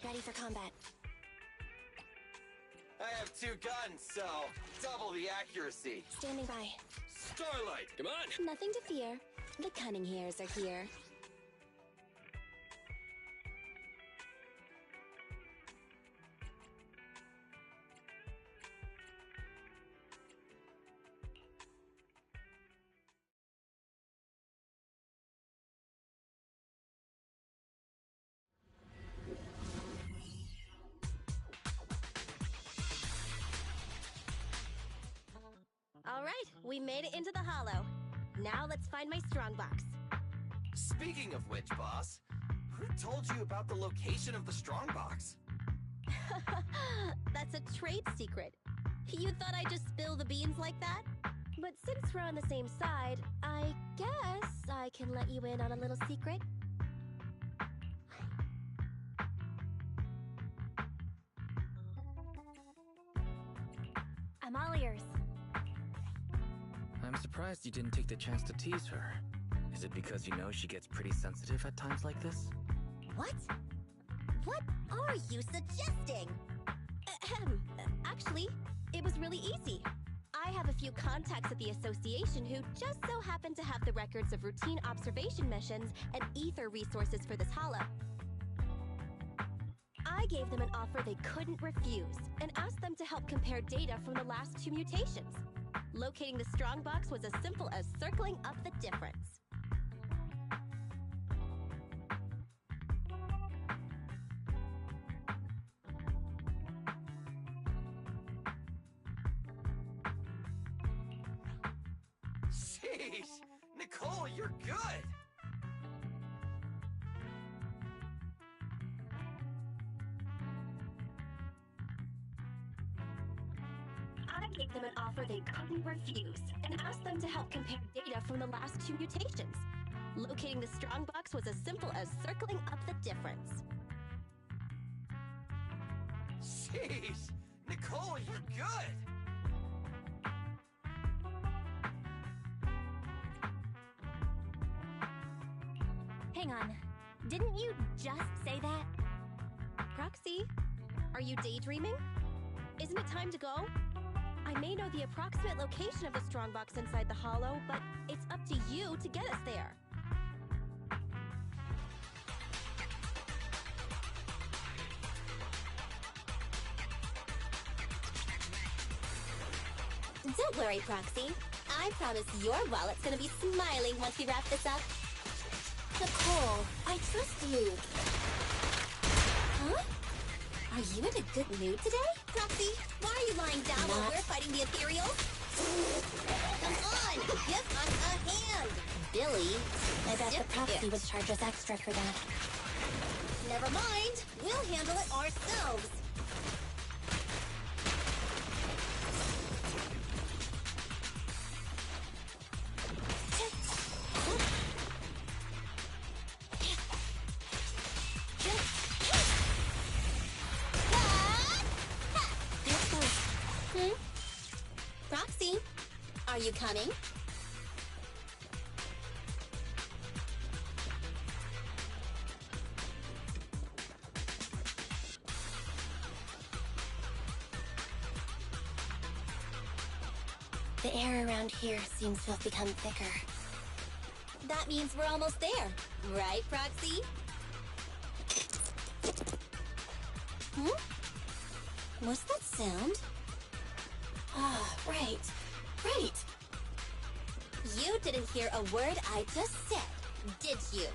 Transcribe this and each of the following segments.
Ready for combat. I have 2 guns, so double the accuracy. Standing by. Starlight, come on! Nothing to fear. The cunning hairs are here. All right, we made it into the hollow. Now let's find my strongbox. Speaking of which, boss, who told you about the location of the strongbox? That's a trade secret. You thought I'd just spill the beans like that? But since we're on the same side, I guess I can let you in on a little secret. I'm all ears. I'm surprised you didn't take the chance to tease her. Is it because you know she gets pretty sensitive at times like this? What? What are you suggesting? Actually, it was really easy. I have a few contacts at the association who just so happen to have the records of routine observation missions and ether resources for this hollow. I gave them an offer they couldn't refuse and asked them to help compare data from the last 2 mutations. Locating the strongbox was as simple as circling up the difference. Sheesh! Nicole, you're good! I gave them an offer they couldn't refuse and asked them to help compare data from the last 2 mutations. Locating the strongbox was as simple as circling up the difference. Sheesh! Nicole, you're good! Hang on. Didn't you just say that? Proxy, are you daydreaming? Isn't it time to go? I may know the approximate location of the strongbox inside the hollow, but it's up to you to get us there. Don't worry, Proxy. I promise your wallet's gonna be smiling once we wrap this up. Nicole, I trust you. Huh? Are you in a good mood today? Proxy, why are you lying down while we're fighting the Ethereal? Come on, give us a hand! Billy, I bet the Proxy would charge us extra for that. Never mind, we'll handle it ourselves. Proxy, are you coming? The air around here seems to have become thicker. That means we're almost there, right, Proxy? What's that sound? Ah, right. You didn't hear a word I just said, did you?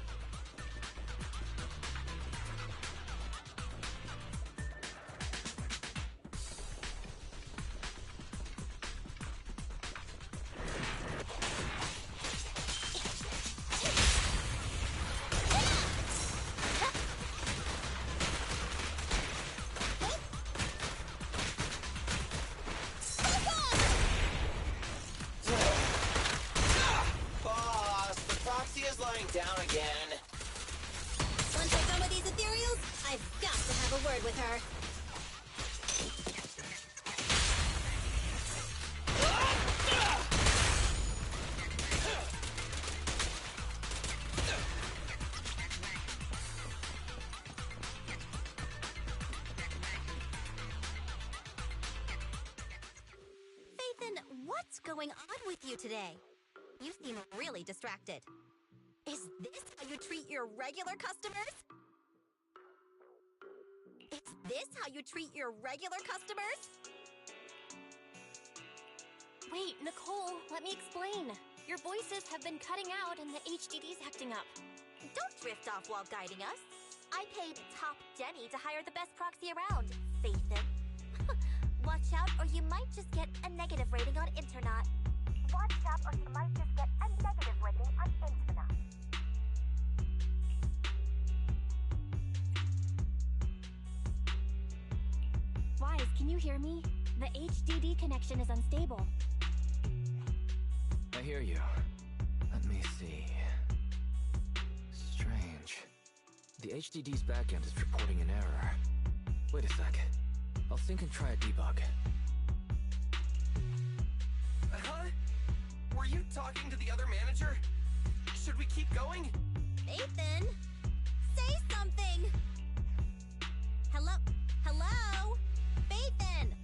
Boss, the Proxy is lying down again. going on with you today? You seem really distracted. Is this how you treat your regular customers? Is this how you treat your regular customers? Wait, Nicole, let me explain. Your voices have been cutting out and the HDD's acting up. Don't drift off while guiding us. I paid Top Denny to hire the best proxy around, Faithin. Watch out or you might just get a negative rating on Internet. Watch out or you might just get a negative rating on Internet. Wise, can you hear me? The HDD connection is unstable. I hear you. Let me see. Strange. The HDD's backend is reporting an error. Wait a sec. I'll sync and try a debug. Huh? Were you talking to the other manager? Should we keep going? Nathan, say something! Hello? Hello? Nathan!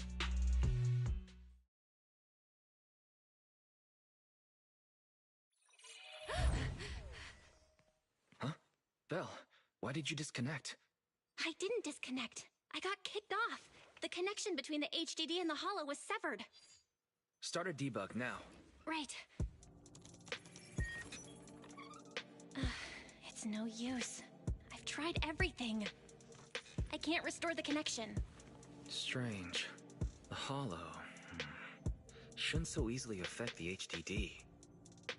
Huh? Belle, why did you disconnect? I didn't disconnect. I got kicked off. The connection between the HDD and the holo was severed. Start a debug now. Right. It's no use. I've tried everything. I can't restore the connection. Strange. The holo shouldn't so easily affect the HDD.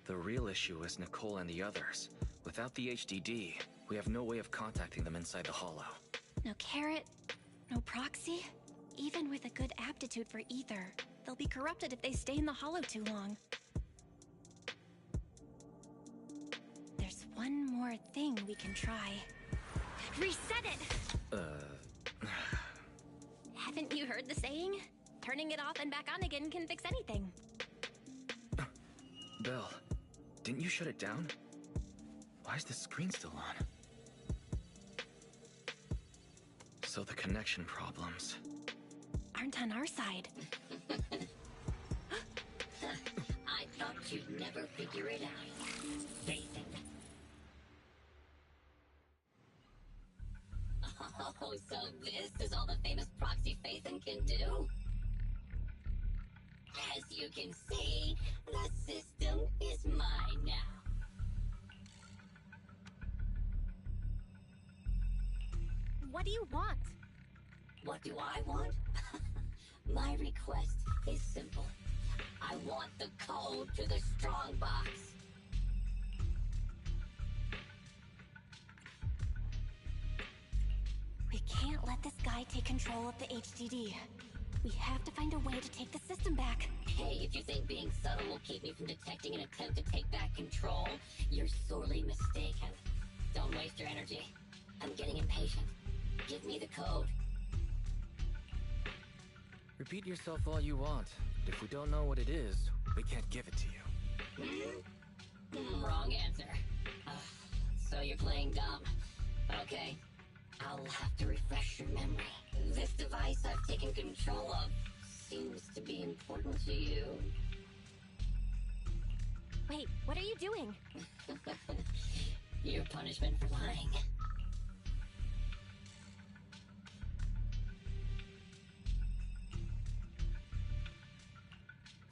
The real issue is Nicole and the others. Without the HDD, we have no way of contacting them inside the holo. No carrot, no proxy. Even with a good aptitude for ether, they'll be corrupted if they stay in the holo too long. There's one more thing we can try. Reset it! Haven't you heard the saying? Turning it off and back on again can fix anything. Belle, didn't you shut it down? Why is the screen still on? So the connection problems aren't on our side. I thought you'd never figure it out. Faithin. Oh, so this is all the famous proxy Faithin can do? As you can see, the system is mine now. What do you want? What do I want? My request is simple. I want the code to the strong box. We can't let this guy take control of the HDD. We have to find a way to take the system back. Hey, if you think being subtle will keep me from detecting an attempt to take back control, you're sorely mistaken. Don't waste your energy. I'm getting impatient. Give me the code. Repeat yourself all you want, but if we don't know what it is, we can't give it to you. Wrong answer. So you're playing dumb. Okay. I'll have to refresh your memory. This device I've taken control of seems to be important to you. Wait, what are you doing? Your punishment for lying.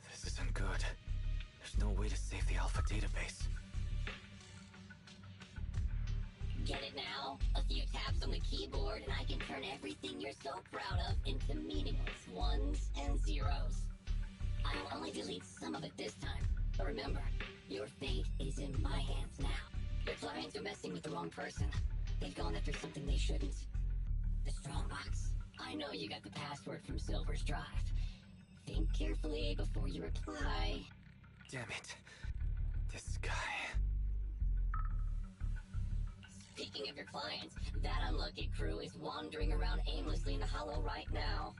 This isn't good. There's no way to save the Alpha database. Get it now? A few taps on the keyboard and I can turn everything you're so proud of into meaningless ones and zeros. I'll only delete some of it this time. But remember, your fate is in my hands now. Your clients are messing with the wrong person. They've gone after something they shouldn't. The Strongbox. I know you got the password from Silver's drive. Think carefully before you reply. Damn it. This guy. Speaking of your clients, that unlucky crew is wandering around aimlessly in the Hollow right now.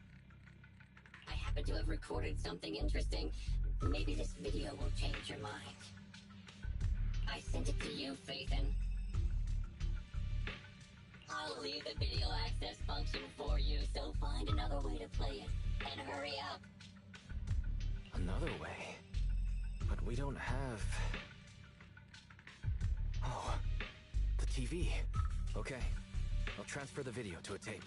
I happen to have recorded something interesting. Maybe this video will change your mind. I sent it to you, Faithin. I'll leave the video access function for you, so find another way to play it. And hurry up. Another way? We don't have... Oh, the TV. Okay, I'll transfer the video to a tape.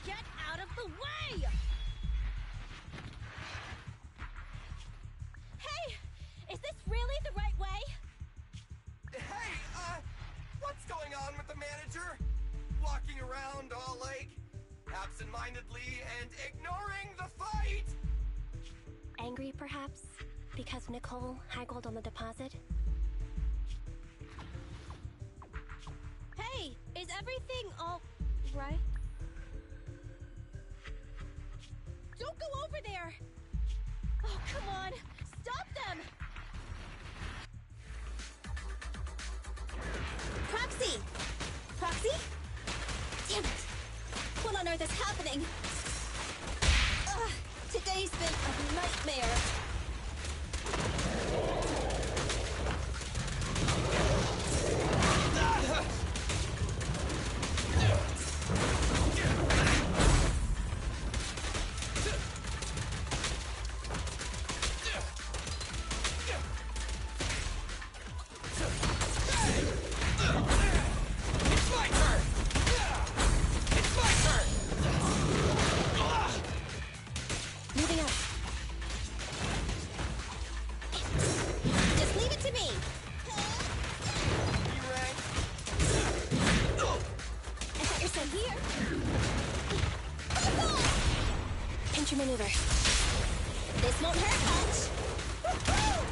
Get out of the way! Hey! Is this really the right way? Hey, what's going on with the manager? Walking around all like absent-mindedly and ignoring the fight? Angry, perhaps? Because Nicole haggled on the deposit? Hey! Is everything all right? Don't go over there! Oh, come on! Stop them! Proxy! Proxy? Damn it! What on earth is happening? Today's been a nightmare. Moving up. Just leave it to me. You rang? I thought you said here. Pinch your maneuver. This won't hurt much. Woo-hoo!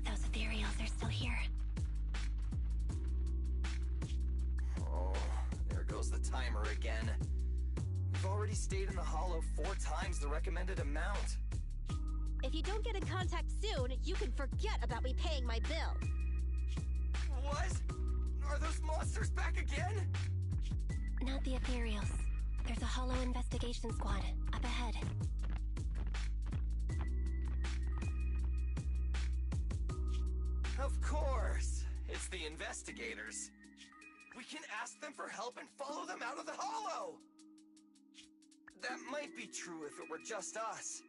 Those ethereals are still here. Oh, there goes the timer again. We've already stayed in the hollow 4 times the recommended amount. If you don't get in contact soon, you can forget about me paying my bill. What? Are those monsters back again? Not the ethereals. There's a hollow investigation squad up ahead. Of course. It's the investigators. We can ask them for help and follow them out of the hollow. That might be true if it were just us.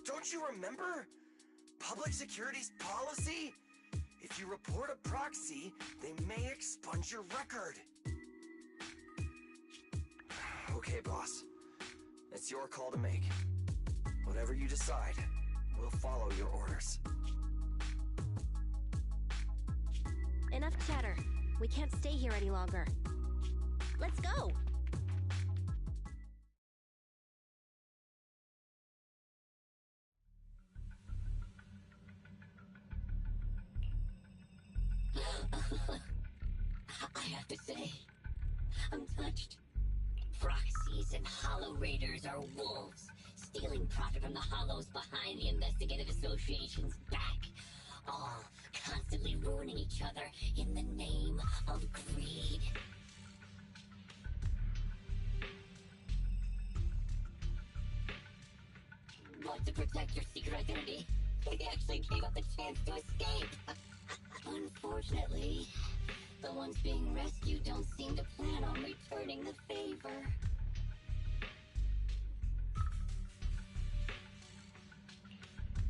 Don't you remember? Public security's policy? If you report a proxy, they may expunge your record. Okay, boss. It's your call to make. Whatever you decide, we'll follow your orders. Enough chatter. We can't stay here any longer. Let's go! I have to say, I'm touched. Proxies and Hollow Raiders are wolves, stealing profit from the Hollows behind the Investigative Association's back, all constantly ruining each other in the name of greed. But to protect your secret identity, they actually gave up the chance to escape. Unfortunately, the ones being rescued don't seem to plan on returning the favor.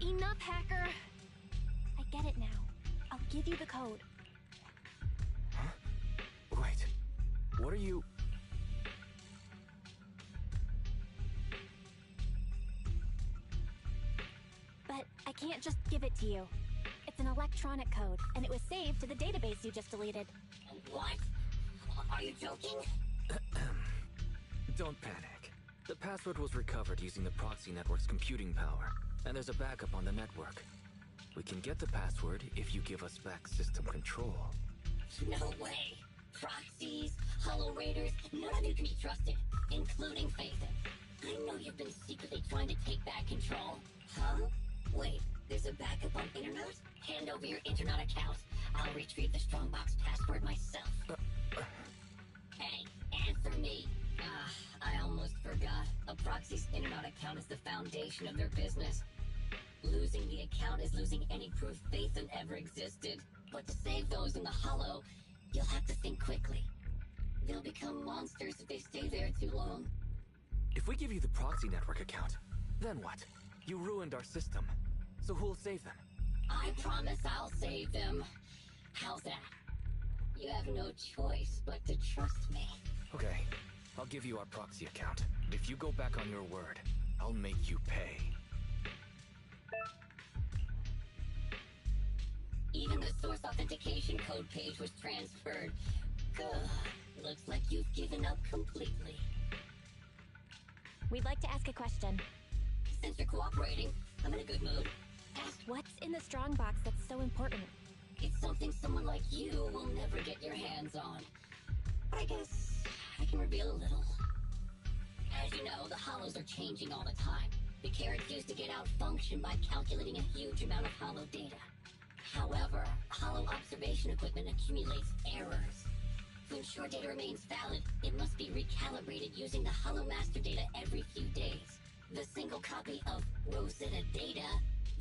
Enough, hacker! I get it now. I'll give you the code. Huh? Wait. What are you... can't just give it to you. It's an electronic code, and it was saved to the database you just deleted. What? Are you joking? Don't panic. The password was recovered using the proxy network's computing power, and there's a backup on the network. We can get the password if you give us back system control. No way. Proxies, Hollow Raiders, none of you can be trusted, including Phaethon. I know you've been secretly trying to take back control. Huh? Wait, there's a backup on Internet? Hand over your Internet account. I'll retrieve the Strongbox password myself. Hey, answer me. I almost forgot. A proxy's Internet account is the foundation of their business. Losing the account is losing any proof Phaethon ever existed. But to save those in the Hollow, you'll have to think quickly. They'll become monsters if they stay there too long. If we give you the proxy network account, then what? You ruined our system. So who'll save them? I promise I'll save them. How's that? You have no choice but to trust me. Okay, I'll give you our proxy account. But if you go back on your word, I'll make you pay. Even the source authentication code page was transferred. Ugh, looks like you've given up completely. We'd like to ask a question. Since you're cooperating, I'm in a good mood. Ask. What's in the Strongbox that's so important? It's something someone like you will never get your hands on. But I guess I can reveal a little. As you know, the Hollows are changing all the time. The carrots used to get out-functioned by calculating a huge amount of Hollow data. However, Hollow observation equipment accumulates errors. To ensure data remains valid, it must be recalibrated using the Hollow master data every few days. The single copy of Rosetta data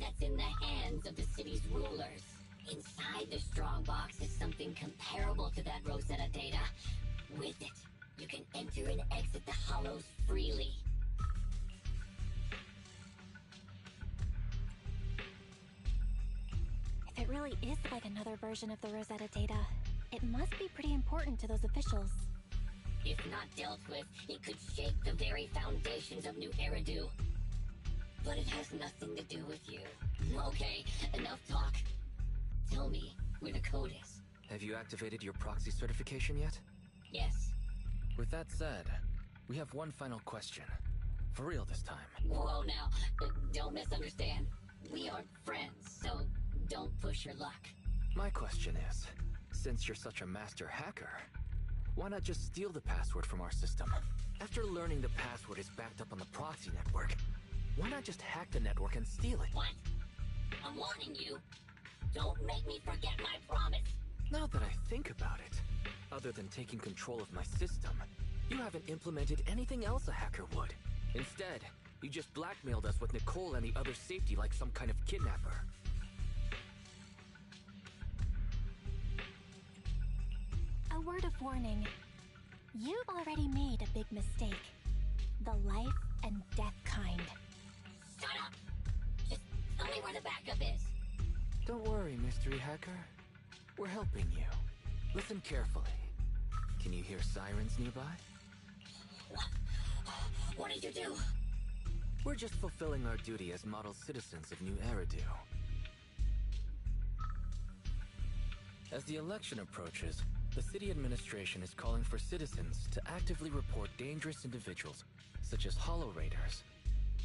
that's in the hands of the city's rulers. Inside the Strongbox is something comparable to that Rosetta data. With it, you can enter and exit the Hollows freely. If it really is like another version of the Rosetta data, it must be pretty important to those officials. If not dealt with, it could shake the very foundations of New Eridu. But it has nothing to do with you. Okay, enough talk. Tell me where the code is. Have you activated your proxy certification yet? Yes. With that said, we have one final question. For real this time. Whoa now, don't misunderstand. We aren't friends, so don't push your luck. My question is, since you're such a master hacker, why not just steal the password from our system? After learning the password is backed up on the proxy network, why not just hack the network and steal it? What? I'm warning you. Don't make me forget my promise. Now that I think about it, other than taking control of my system, you haven't implemented anything else a hacker would. Instead, you just blackmailed us with Nicole and the other safety like some kind of kidnapper. A word of warning. You've already made a big mistake. The life and death kind. Shut up! Just tell me where the backup is. Don't worry, mystery hacker. We're helping you. Listen carefully. Can you hear sirens nearby? What did you do? We're just fulfilling our duty as model citizens of New Eridu. As the election approaches, the city administration is calling for citizens to actively report dangerous individuals, such as Hollow Raiders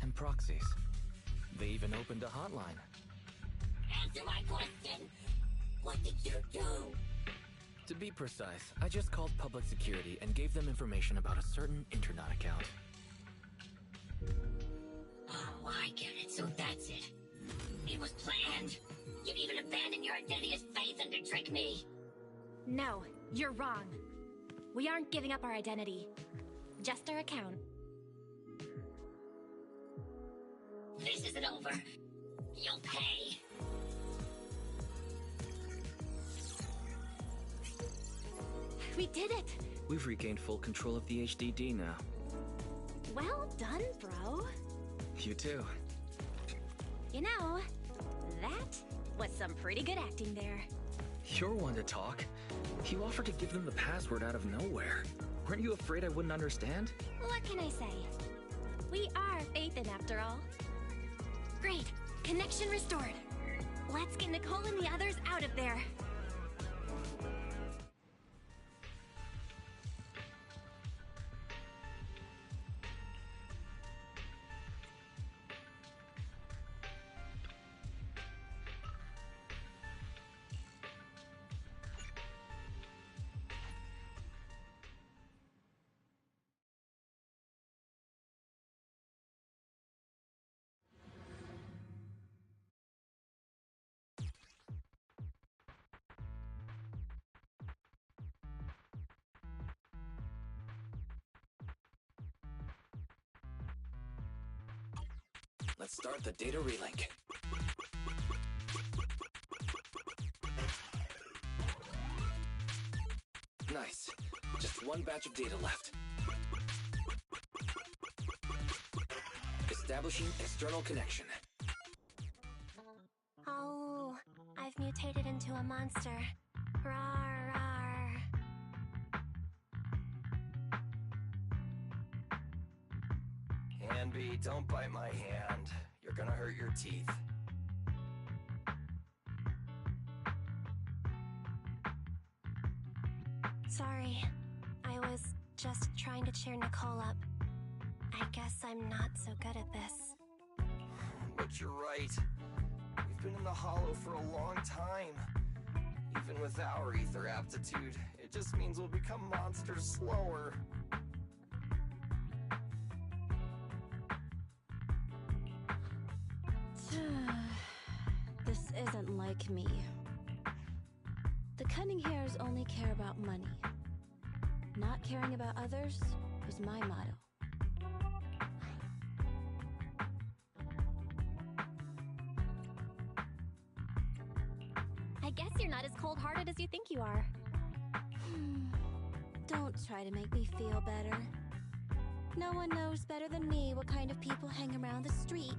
and proxies. They even opened a hotline. Answer my question! What did you do? To be precise, I just called public security and gave them information about a certain internet account. Oh, I get it, so that's it. It was planned. You've even abandoned your identity as Phaethon to trick me. No, you're wrong. We aren't giving up our identity. Just our account. This isn't over. You'll pay. We did it! We've regained full control of the HDD now. Well done, bro. You too. You know, that was some pretty good acting there. You're one to talk. You offered to give them the password out of nowhere. Weren't you afraid I wouldn't understand? What can I say? We are Phaethon after all. Great. Connection restored. Let's get Nicole and the others out of there. Let's start the data relink. Nice. Just one batch of data left. Establishing external connection. Oh, I've mutated into a monster. Rawr, rawr. Hanby, don't bite my hand. You're gonna hurt your teeth. Sorry. I was just trying to cheer Nicole up. I guess I'm not so good at this. But you're right. We've been in the Hollow for a long time. Even with our ether aptitude, it just means we'll become monsters slower. This isn't like me. The cunning hairs only care about money. Not caring about others was my motto. I guess you're not as cold-hearted as you think you are. Don't try to make me feel better. No one knows better than me what kind of people hang around the streets.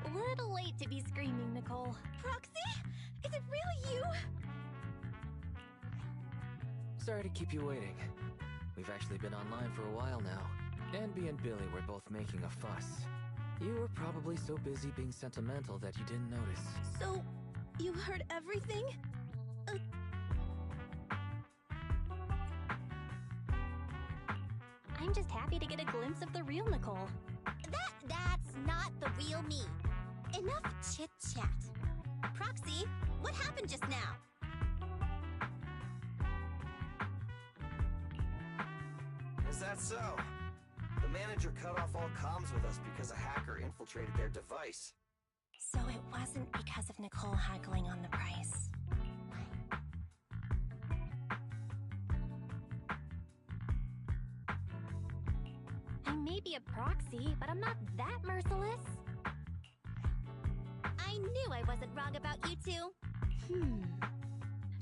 A little late to be screaming, Nicole. Proxy? Is it really you? Sorry to keep you waiting. We've actually been online for a while now. Hanby and Billy were both making a fuss. You were probably so busy being sentimental that you didn't notice. So, you heard everything? I'm just happy to get a glimpse of the real Nicole. That's not the real me. Enough chit-chat. Proxy, what happened just now? Is that so? The manager cut off all comms with us because a hacker infiltrated their device. So it wasn't because of Nicole haggling on the price. I may be a proxy, but I'm not that merciless. I knew I wasn't wrong about you two.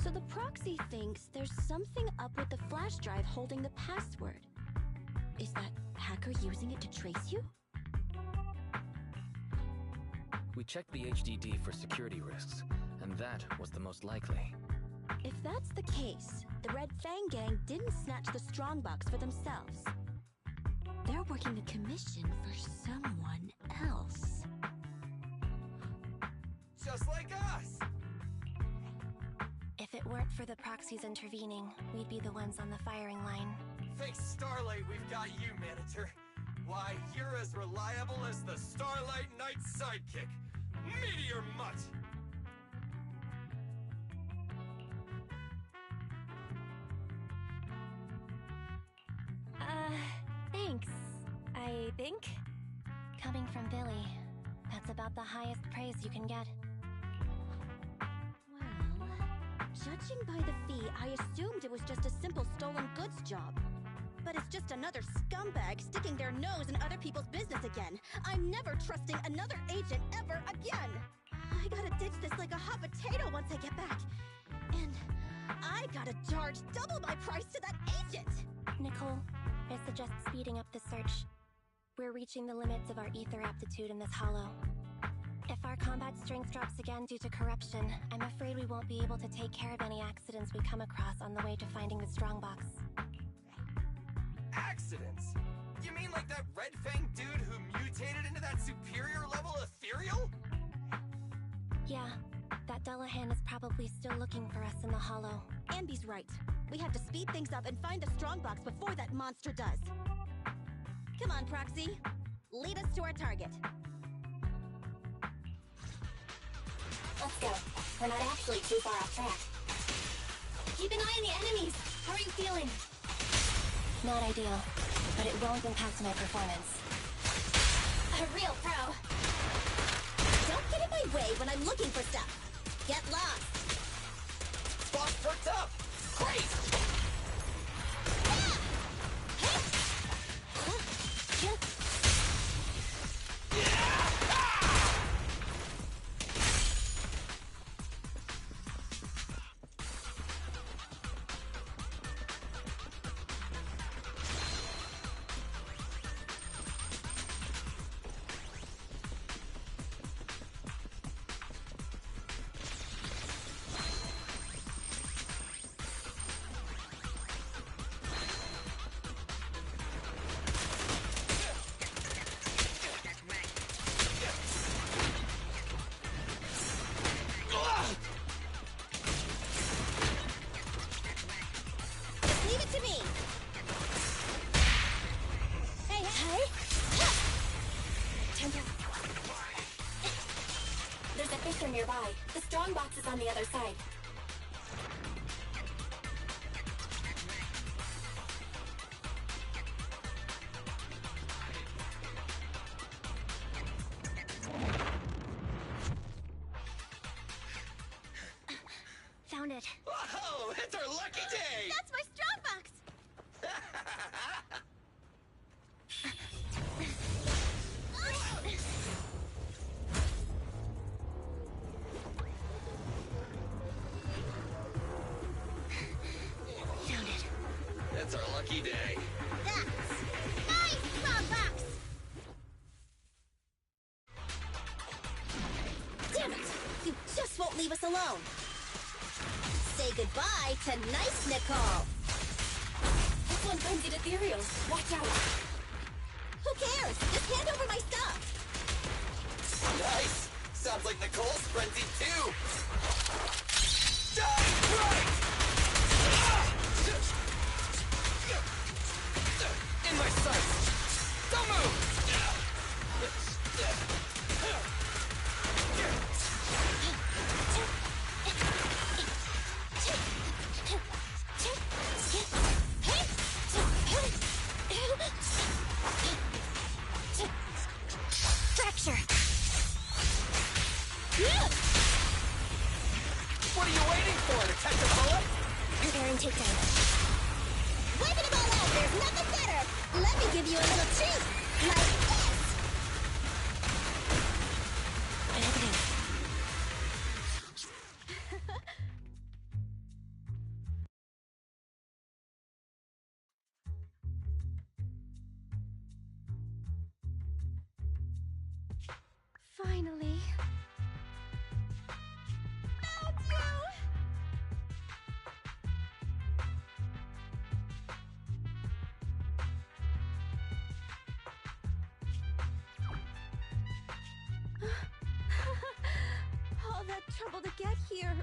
So the proxy thinks there's something up with the flash drive holding the password. Is that hacker using it to trace you? We checked the HDD for security risks, and that was the most likely. If that's the case, the Red Fang gang didn't snatch the strongbox for themselves. They're working a commission for someone else. Just like us! If it weren't for the proxies intervening, we'd be the ones on the firing line. Thanks Starlight, we've got you, Manager. Why, you're as reliable as the Starlight Knight's sidekick, Meteor Mutt! Thanks, I think. Coming from Billy, that's about the highest praise you can get. Well, judging by the fee, I assumed it was just a simple stolen goods job. But it's just another scumbag sticking their nose in other people's business again. I'm never trusting another agent ever again. I gotta ditch this like a hot potato once I get back. And I gotta charge double my price to that agent! Nicole, I suggest speeding up the search. We're reaching the limits of our ether aptitude in this hollow. If our combat strength drops again due to corruption, I'm afraid we won't be able to take care of any accidents we come across on the way to finding the strongbox. Accidents? You mean like that Red Fang dude who mutated into that superior level ethereal? Yeah, that Dullahan is probably still looking for us in the hollow. Anby's right. We have to speed things up and find the strongbox before that monster does. Come on, Proxy. Lead us to our target. Let's go. We're not actually too far off track. Keep an eye on the enemies. How are you feeling? Not ideal, but it won't impact my performance. A real pro. Don't get in my way when I'm looking for stuff. Get lost. Boss perked up! Great! Leave it to me. Hey, hey. There's a fissure nearby. The strongbox is on the other side. Found it. Whoa! It's our lucky day! That's my strongbox. Found it. It's our lucky day. That's my strongbox. Damn it! You just won't leave us alone. Say goodbye to nice Nicole. This one frenzied ethereals. Watch out. Who cares? Just hand over my stuff. Nice! Sounds like Nicole's frenzied too! Die right! In my sights! Don't move! Fracture! What are you waiting for? To catch a bullet? Preparing takedown. Wiping them all out, there's nothing better. Let me give you a little treat. Like this. Editing. Finally. Found you! All that trouble to get here,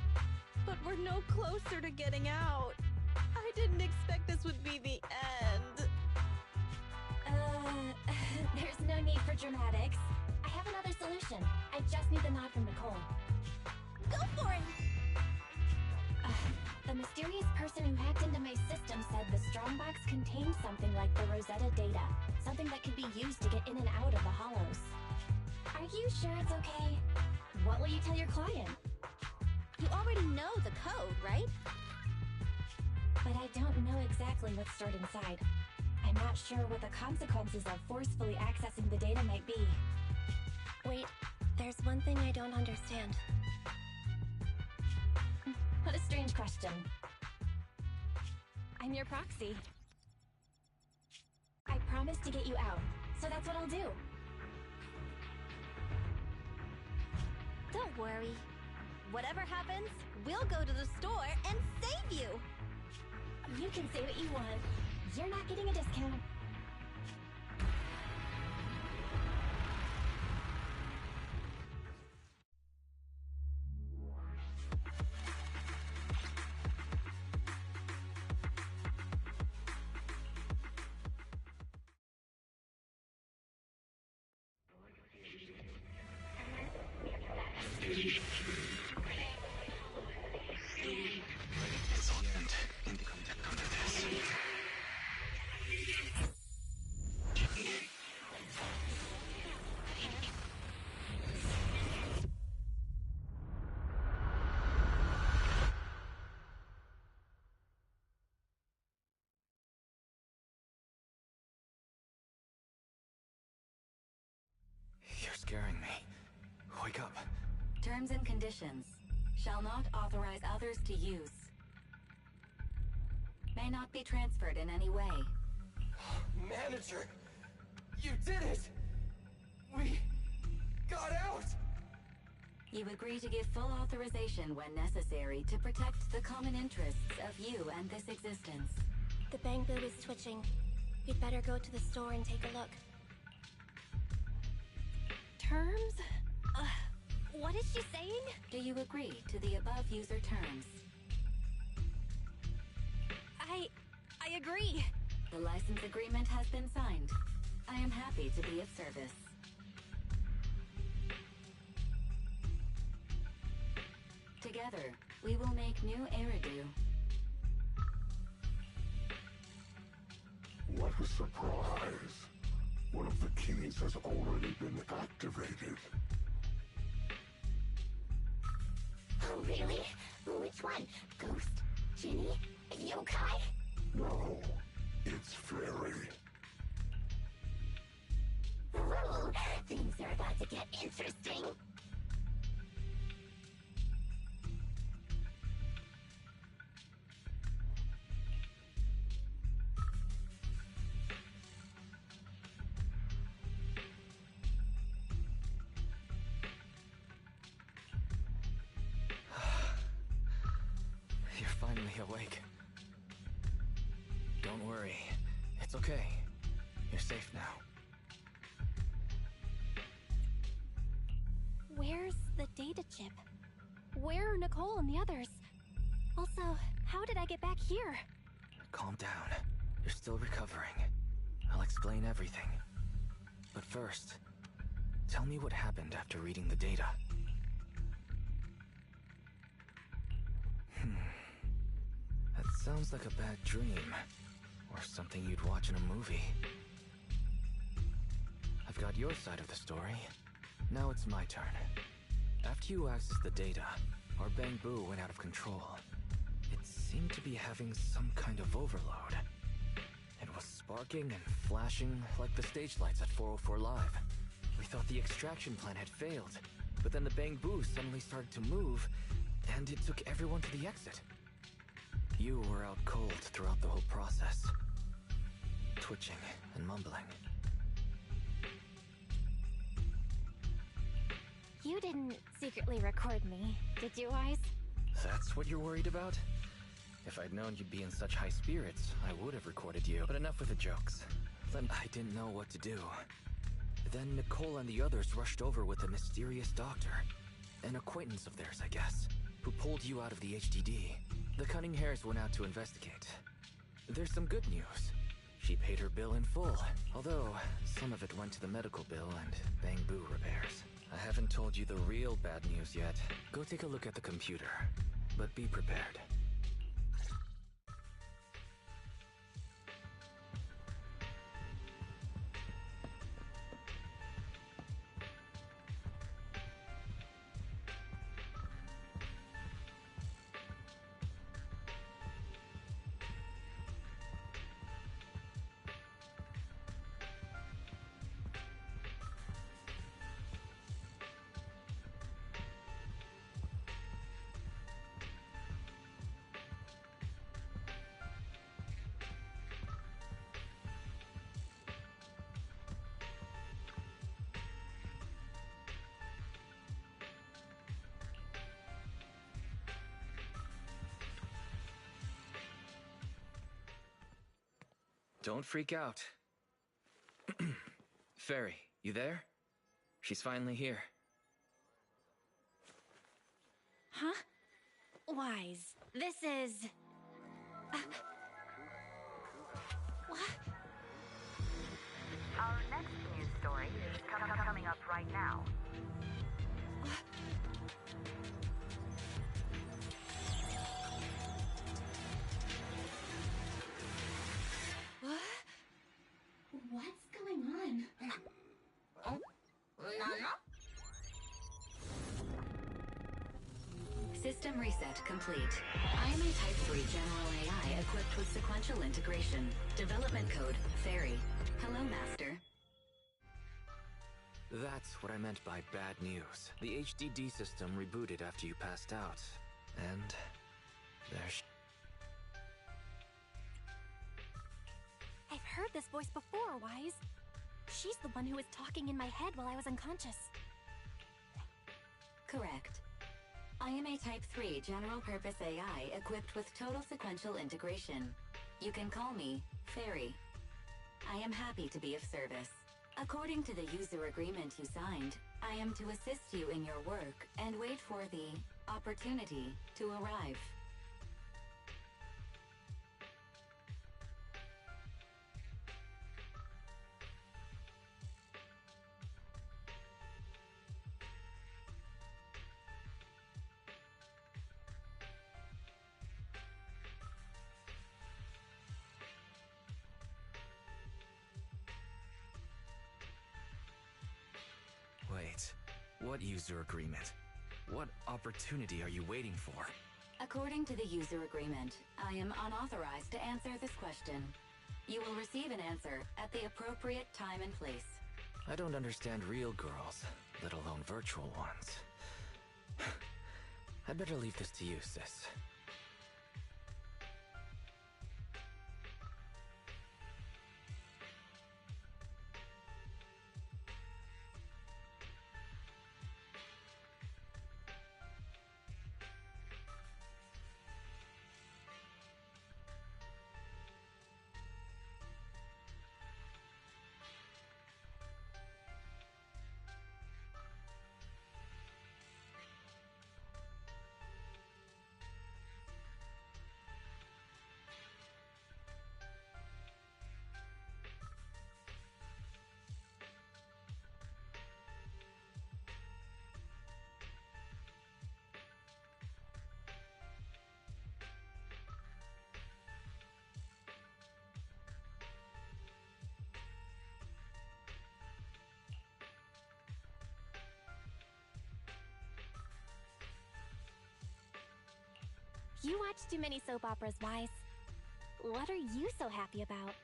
but we're no closer to getting out. I didn't expect this would be the end. There's no need for dramatics. I have another solution. I just need the nod from Nicole. Go for it. The mysterious person who hacked into my system said the strongbox contains something like the Rosetta data. Something that could be used to get in and out of the hollows. Are you sure it's okay? What will you tell your client? You already know the code, right? But I don't know exactly what's stored inside. I'm not sure what the consequences of forcefully accessing the data might be. Wait, there's one thing I don't understand. What a strange question. I'm your proxy. I promised to get you out, so that's what I'll do. Don't worry. Whatever happens, we'll go to the store and save you! You can say what you want. You're not getting a discount. You're scaring me. Wake up. Terms and conditions. Shall not authorize others to use. May not be transferred in any way. Manager! You did it! We got out! You agree to give full authorization when necessary to protect the common interests of you and this existence. The Bang Boo is twitching. We'd better go to the store and take a look. Terms? What is she saying? Do you agree to the above user terms? I agree. The license agreement has been signed. I am happy to be of service. Together, we will make new Eridu. What a surprise! One of the keys has already been activated. Oh, really? Which one? Ghost? Genie? Yokai? No, it's Fairy. Ooh, things are about to get interesting. You're finally awake. Don't worry. It's okay. You're safe now. Where's the data chip? Where are Nicole and the others? Also, how did I get back here? Calm down. You're still recovering. I'll explain everything. But first, tell me what happened after reading the data. That sounds like a bad dream. Or something you'd watch in a movie. I've got your side of the story. Now it's my turn. After you accessed the data, our Bang Boo went out of control. It seemed to be having some kind of overload. It was sparking and flashing like the stage lights at 404 Live. We thought the extraction plan had failed, but then the Bang Boo suddenly started to move, and it took everyone to the exit. You were out cold throughout the whole process. Twitching and mumbling. You didn't secretly record me, did you, Ice? That's what you're worried about? If I'd known you'd be in such high spirits, I would have recorded you. But enough with the jokes. Then I didn't know what to do. Then Nicole and the others rushed over with a mysterious doctor. An acquaintance of theirs, I guess, who pulled you out of the HDD. The Cunning Hares went out to investigate. There's some good news. She paid her bill in full, although some of it went to the medical bill and Bang Boo repairs. I haven't told you the real bad news yet. Go take a look at the computer, but be prepared. Don't freak out. Fairy, you there? She's finally here. Huh? Wise, this is... What? Our next news story is coming up right now. What? What's going on? Nana? System reset complete. I am a Type 3 General AI equipped with sequential integration. Development code, Fairy. Hello, Master. That's what I meant by bad news. The HDD system rebooted after you passed out. And... there's... I've heard this voice before, Wise. She's the one who was talking in my head while I was unconscious. Correct. I am a Type 3 General-Purpose AI equipped with total sequential integration. You can call me Fairy. I am happy to be of service. According to the user agreement you signed, I am to assist you in your work and wait for the opportunity to arrive. Wait, what user agreement? What opportunity are you waiting for? According to the user agreement, I am unauthorized to answer this question. You will receive an answer at the appropriate time and place. I don't understand real girls, let alone virtual ones. I'd better leave this to you, sis. You watch too many soap operas, Wise. What are you so happy about?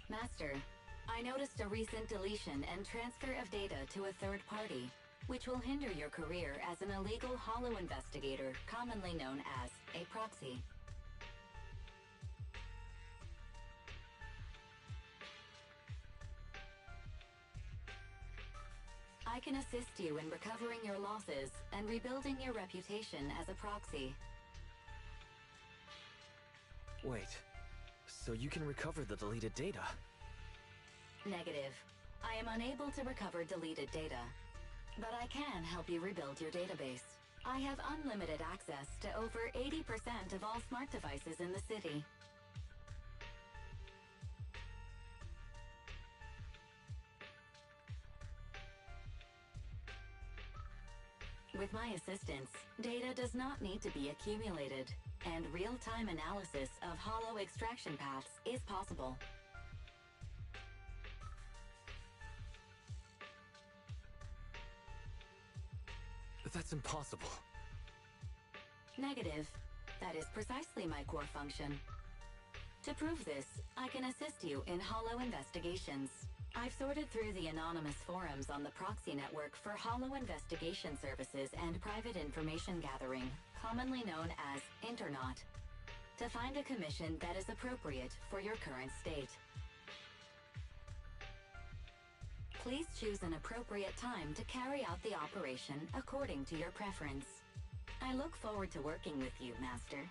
Master, I noticed a recent deletion and transfer of data to a third party, which will hinder your career as an illegal holo investigator, commonly known as a proxy. I can assist you in recovering your losses and rebuilding your reputation as a proxy. Wait, so you can recover the deleted data? Negative. I am unable to recover deleted data, but I can help you rebuild your database. I have unlimited access to over 80% of all smart devices in the city. With my assistance, data does not need to be accumulated, and real-time analysis of holo extraction paths is possible. That That's impossible. Negative. That is precisely my core function. To prove this, I can assist you in Hollow investigations. I've sorted through the anonymous forums on the proxy network for Hollow investigation services and private information gathering, commonly known as Internaut, to find a commission that is appropriate for your current state. Please choose an appropriate time to carry out the operation according to your preference. I look forward to working with you, Master.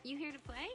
You here to play?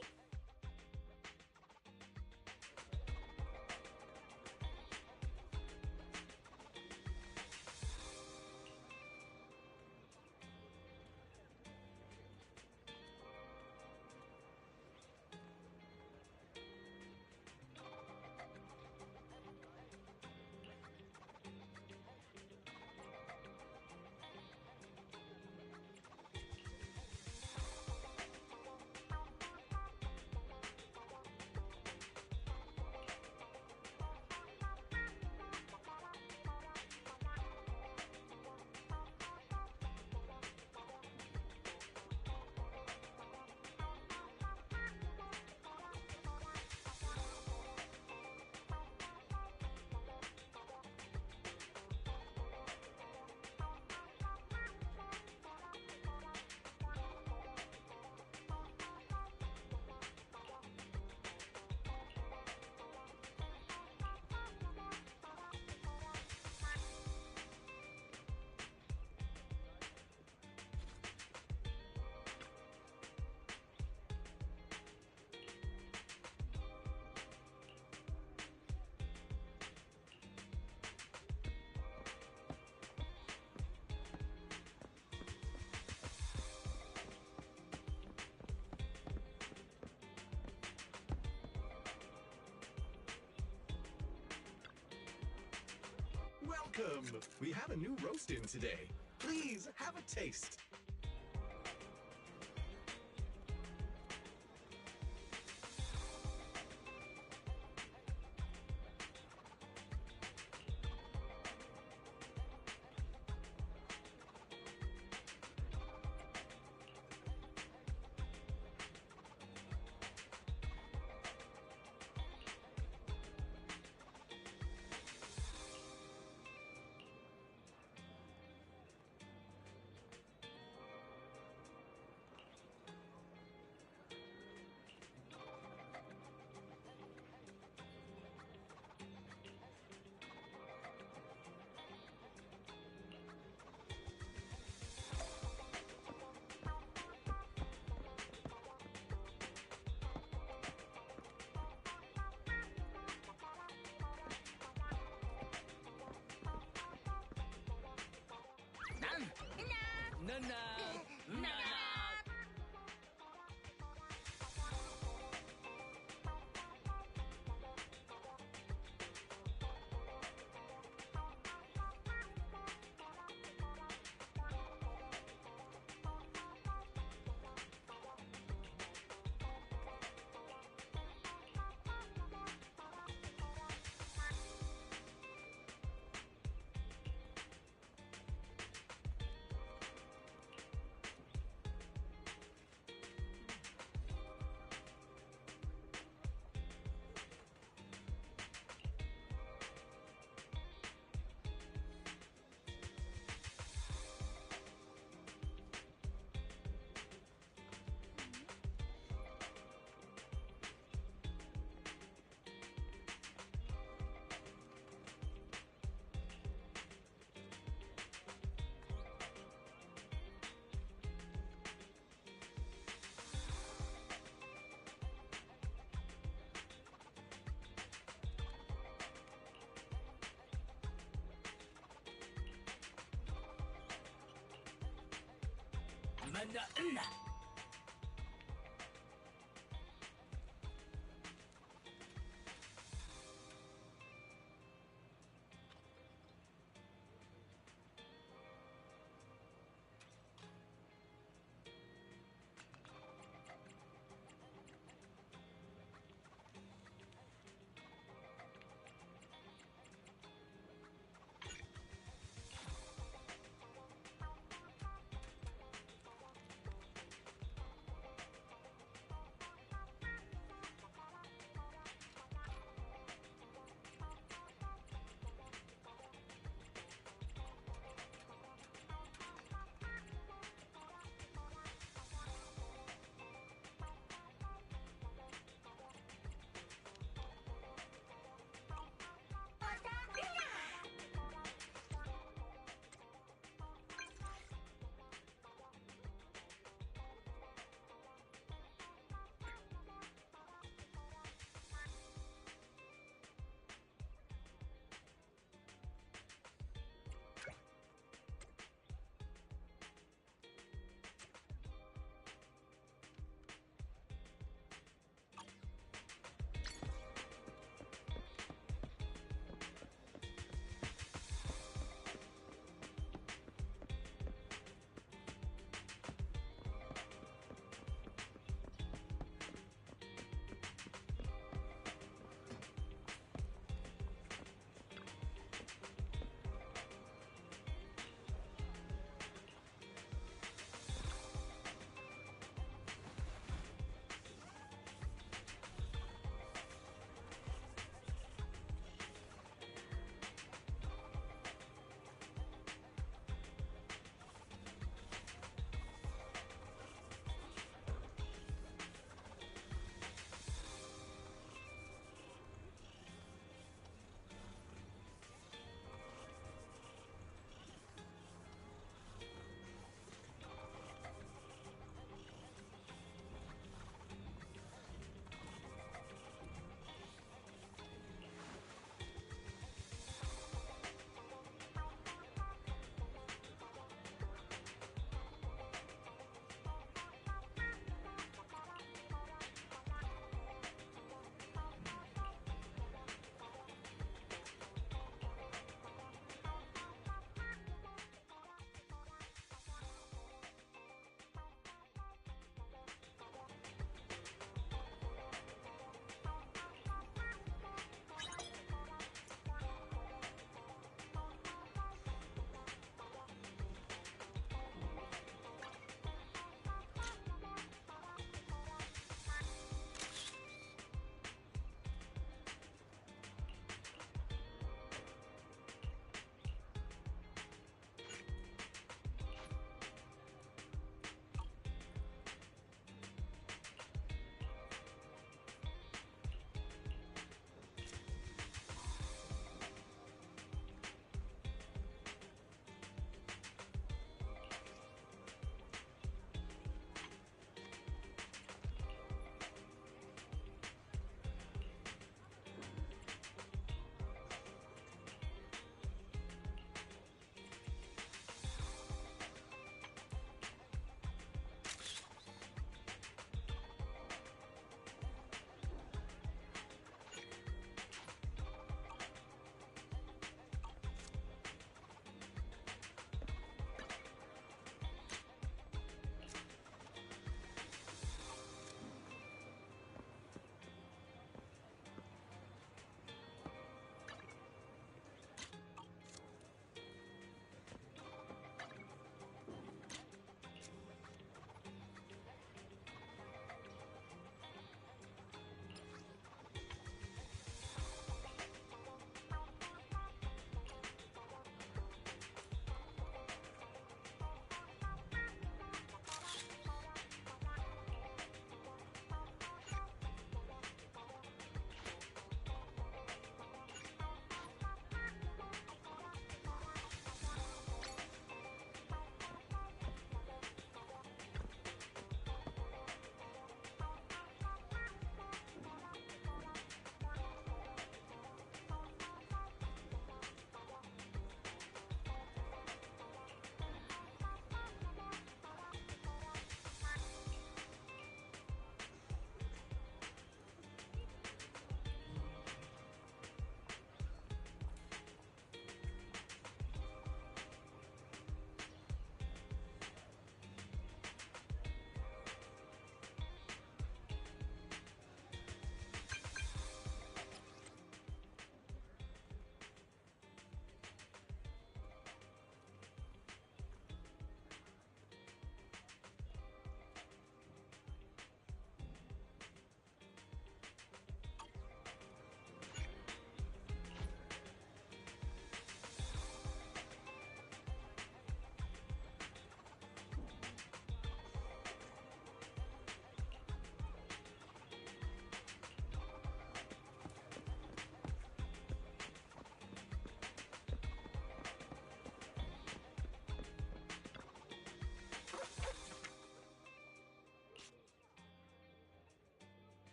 Welcome! We have a new roast in today. Please have a taste.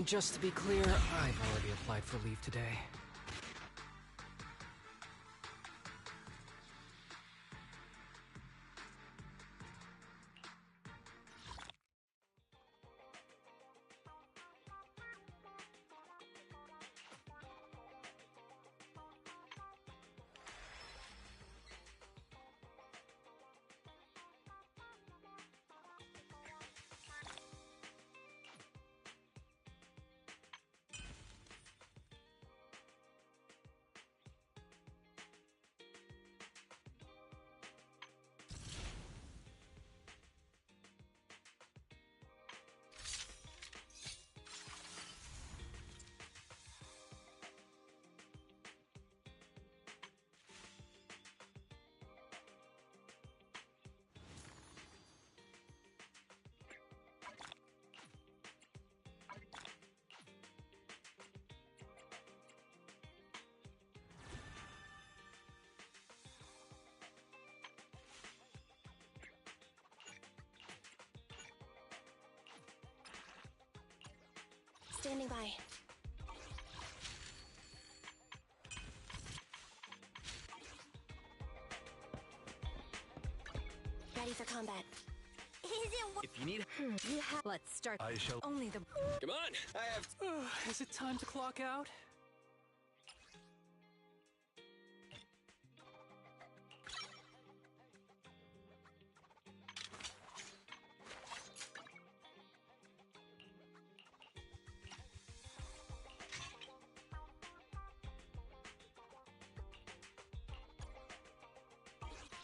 Just to be clear, I've already applied for leave today. Standing by. Ready for combat. Is it? If you need... You have. Let's start. I shall... Only the. Come on, I have... Is it time to clock out?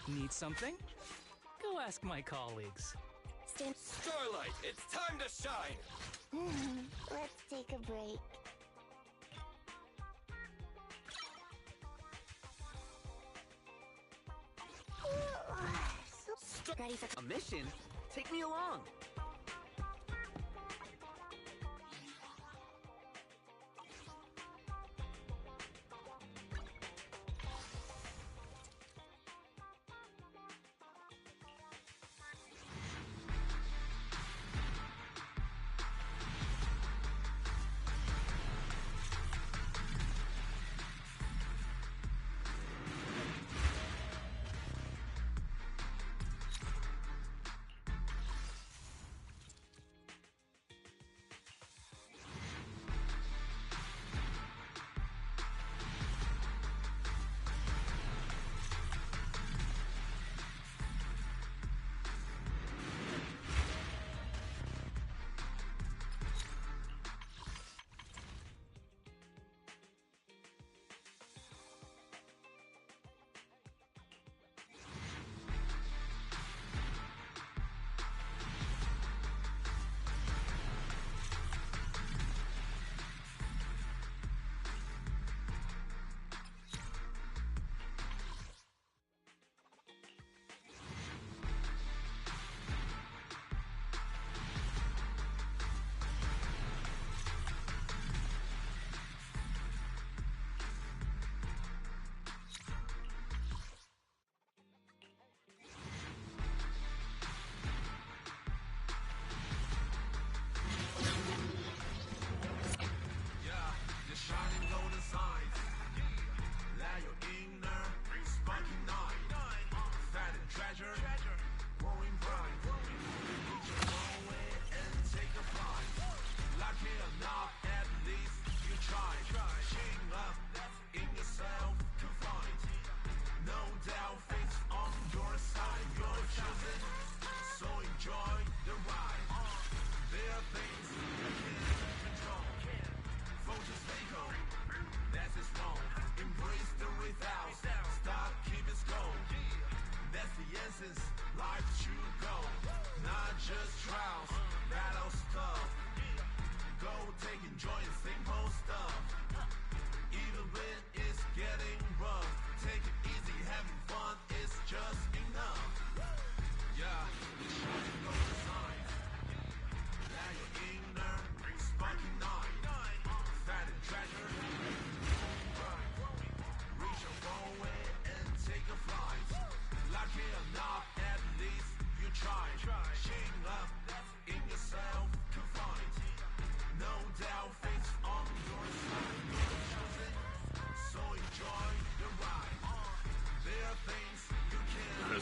Need something? Go ask my colleagues. Stand. Starlight, it's time to shine! Let's take a break. Ready for. A mission? Take me along.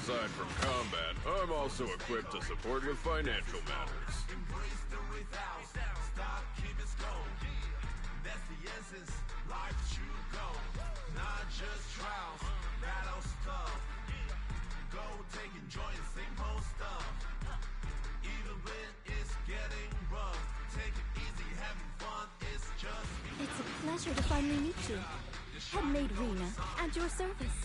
Aside from combat, I'm also equipped to support with financial matters. It's a pleasure to finally meet you. Headmaid Rena, at your service.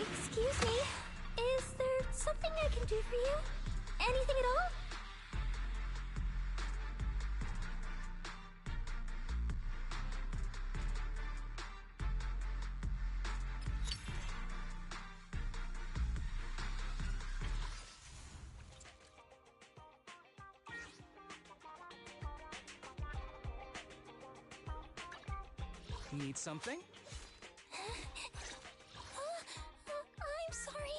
Excuse me, is there something I can do for you? Anything at all? Need something? I'm sorry.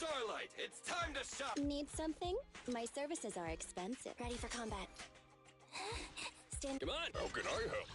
Starlight, it's time to shop! Need something? My services are expensive. Ready for combat. Stand. Come on! How can I help?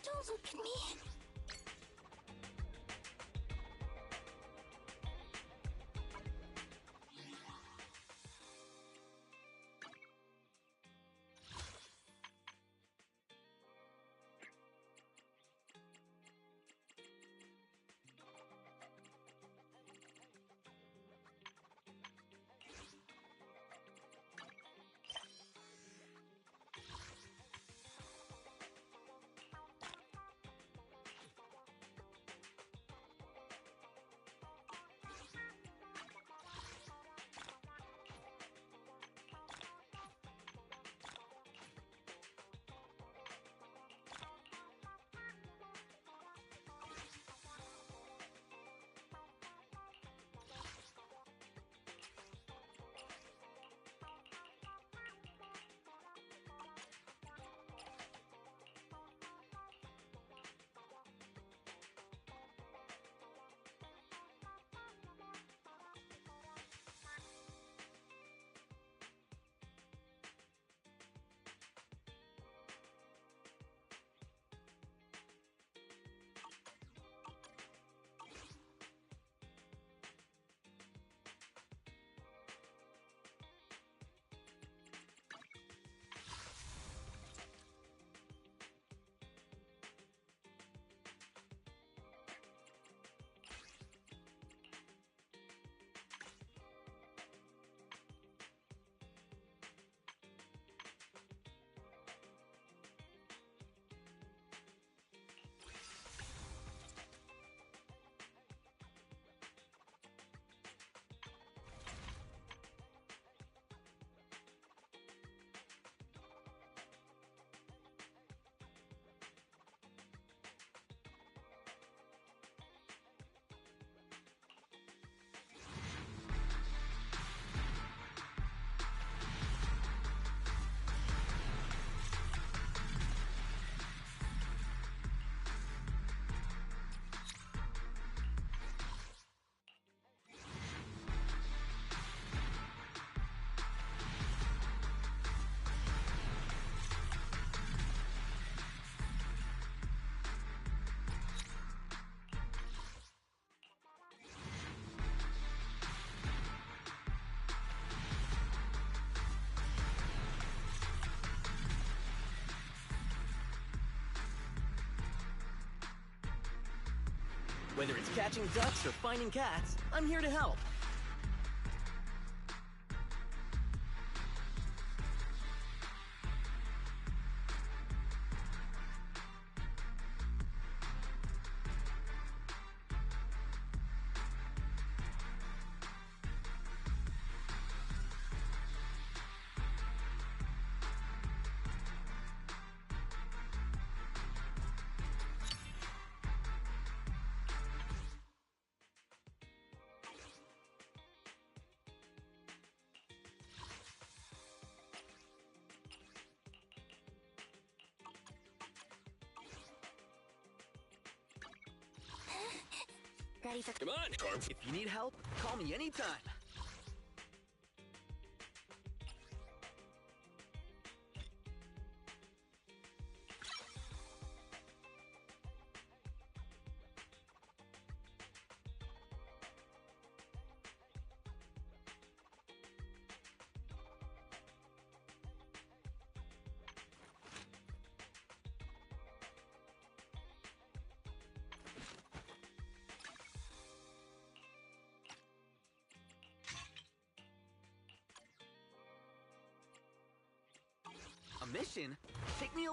Don't look at me. Whether it's catching ducks or finding cats, I'm here to help. Ready for... Come on! If you need help, call me anytime. A mission? Take me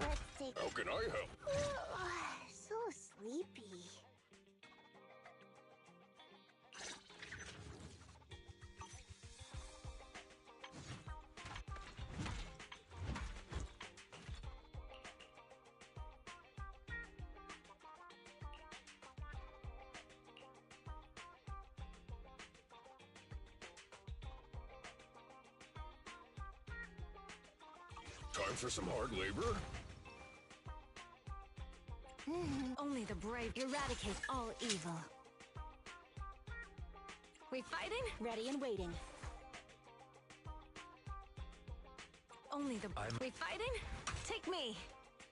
Let's take... How can I help? So sleepy. Time for some hard labor? Only the brave eradicate all evil. We fighting? Ready and waiting. Only the... We fighting? Take me!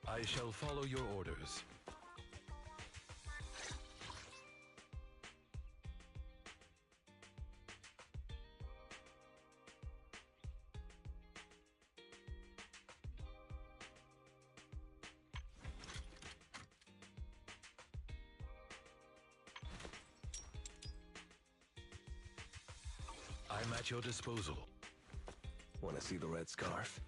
I shall follow your orders. I'm at your disposal. Want to see the red scarf?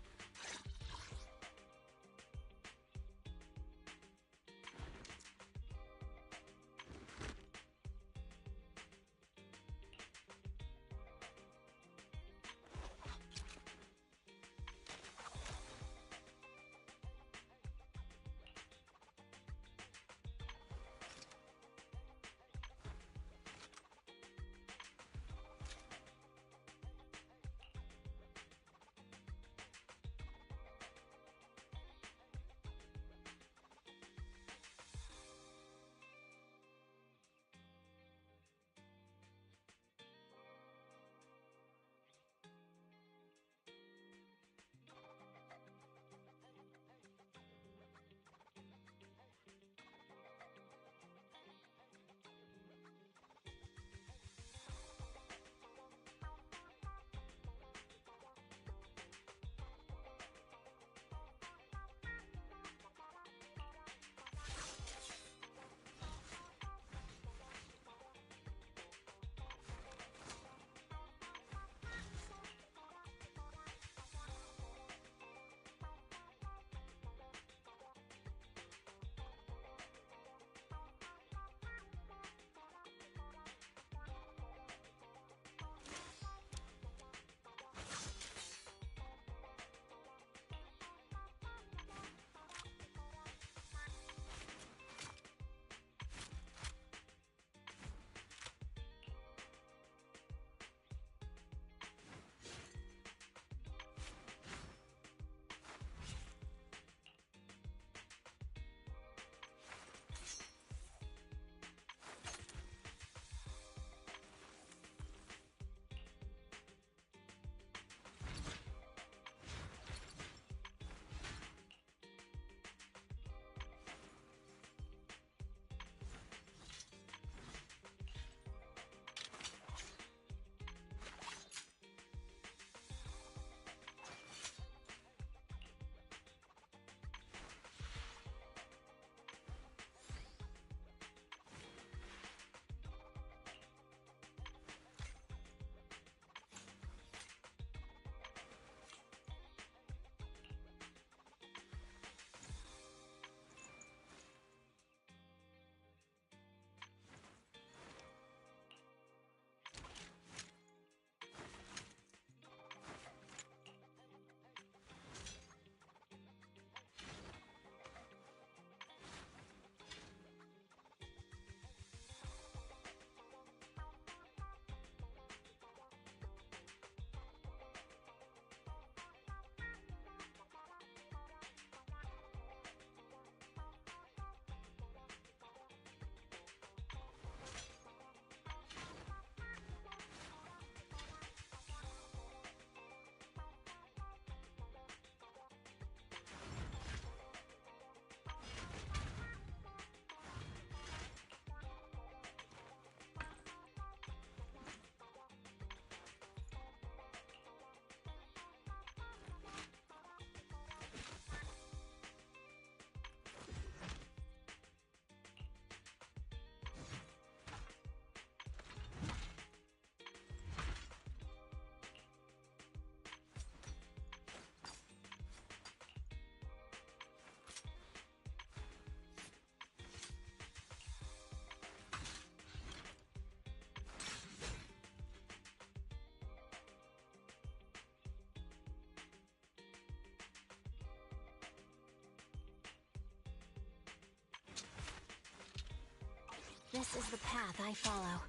This is the path I follow.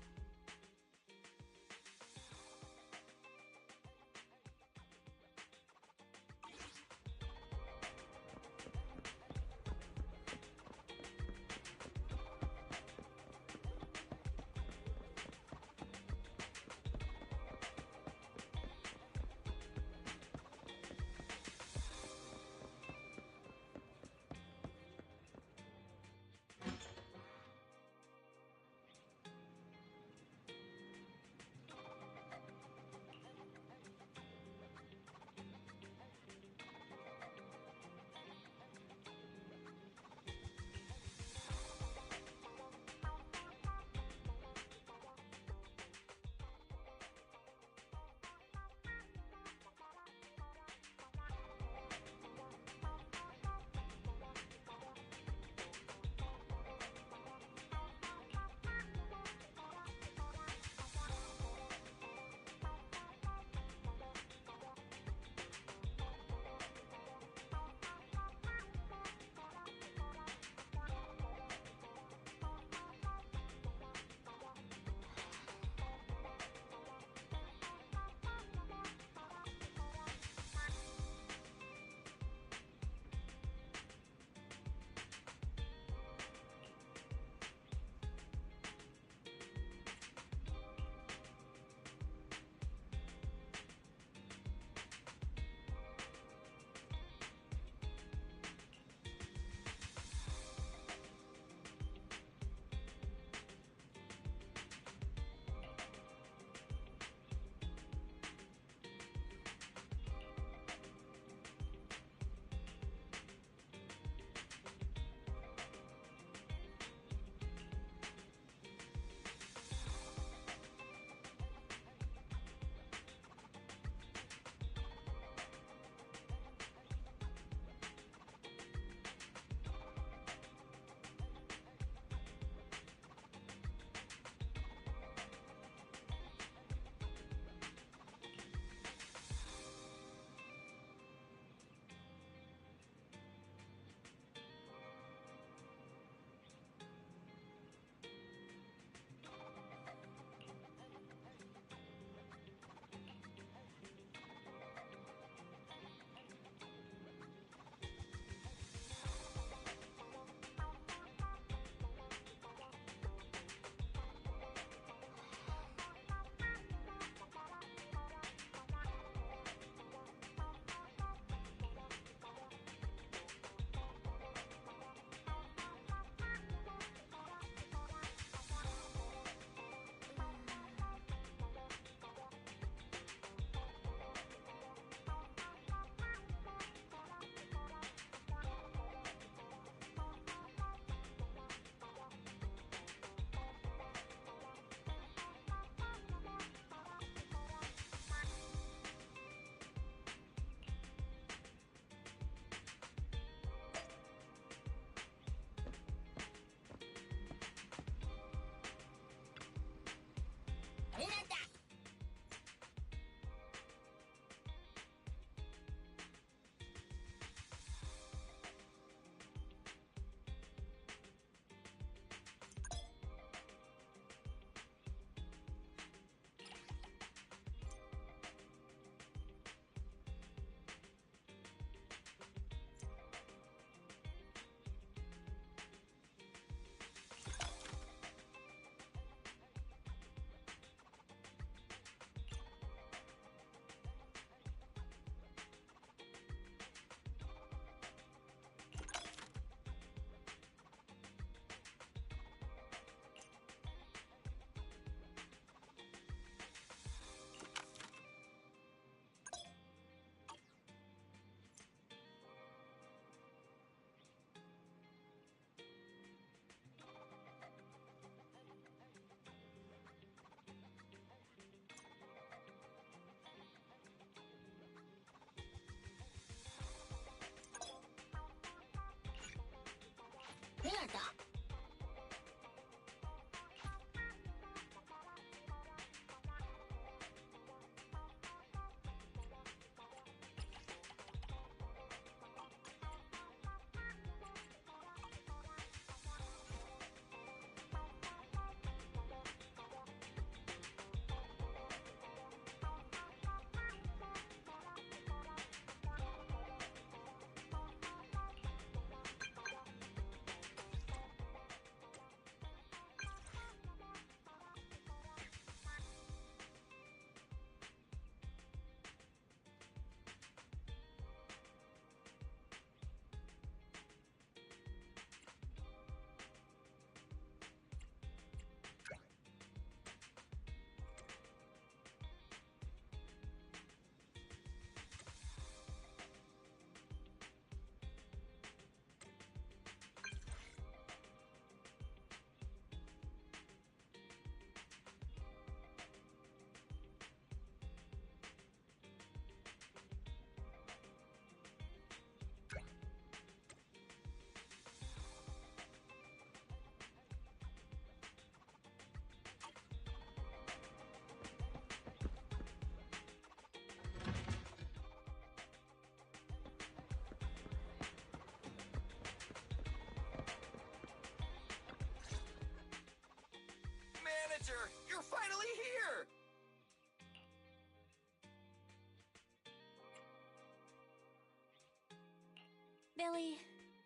Billy,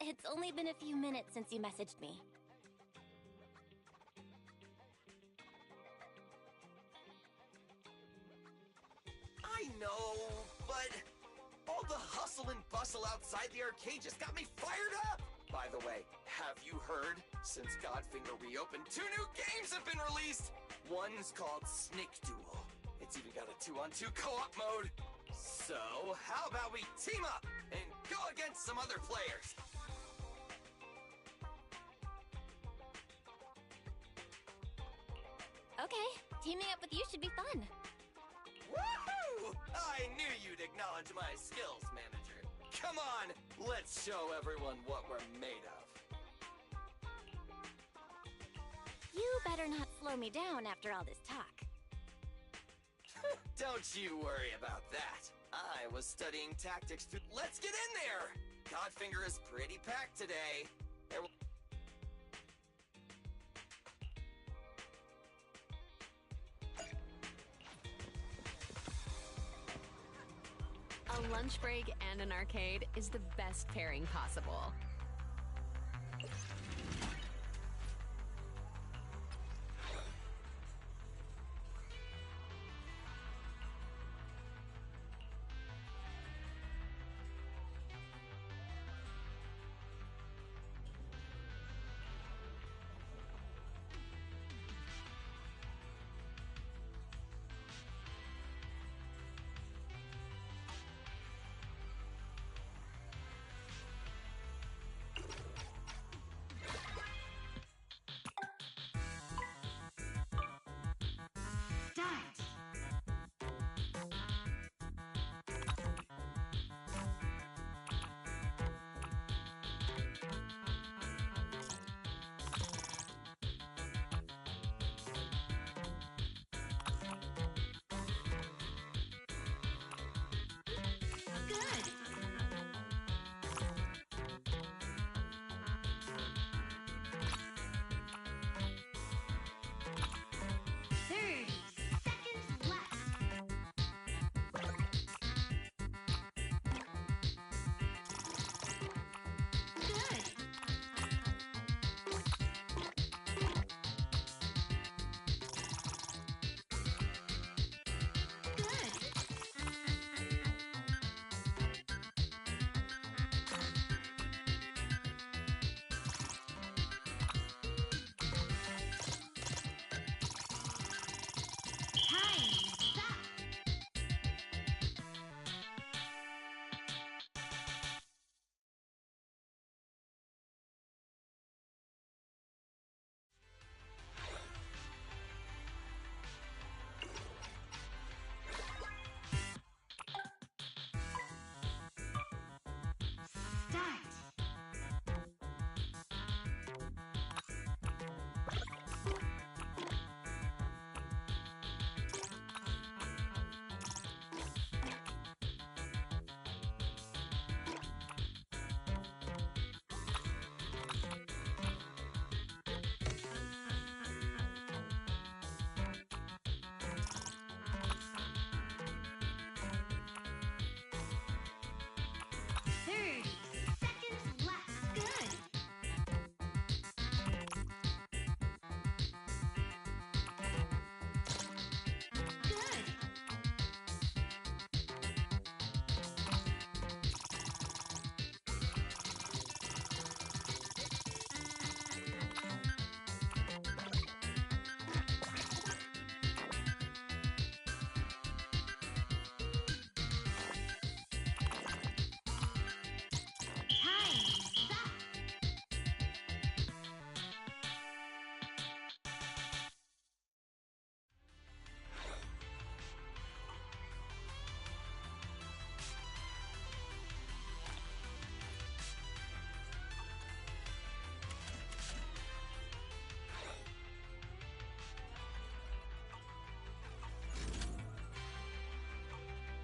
it's only been a few minutes since you messaged me. I know, but all the hustle and bustle outside the arcade just got me fired up! By the way, have you heard? Since Godfinger reopened, 2 new games have been released! One's called Snake Duel. It's even got a 2-on-2 co-op mode. So, how about we team up and go against some other players? Okay, teaming up with you should be fun. Woohoo! I knew you'd acknowledge my skills, manager. Come on, let's show everyone what we're made of. You better not slow me down after all this talk. Don't you worry about that. I was studying tactics to... Let's get in there! Godfinger is pretty packed today. A lunch break and an arcade is the best pairing possible.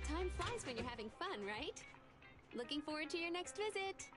Time flies when you're having fun, right? Looking forward to your next visit.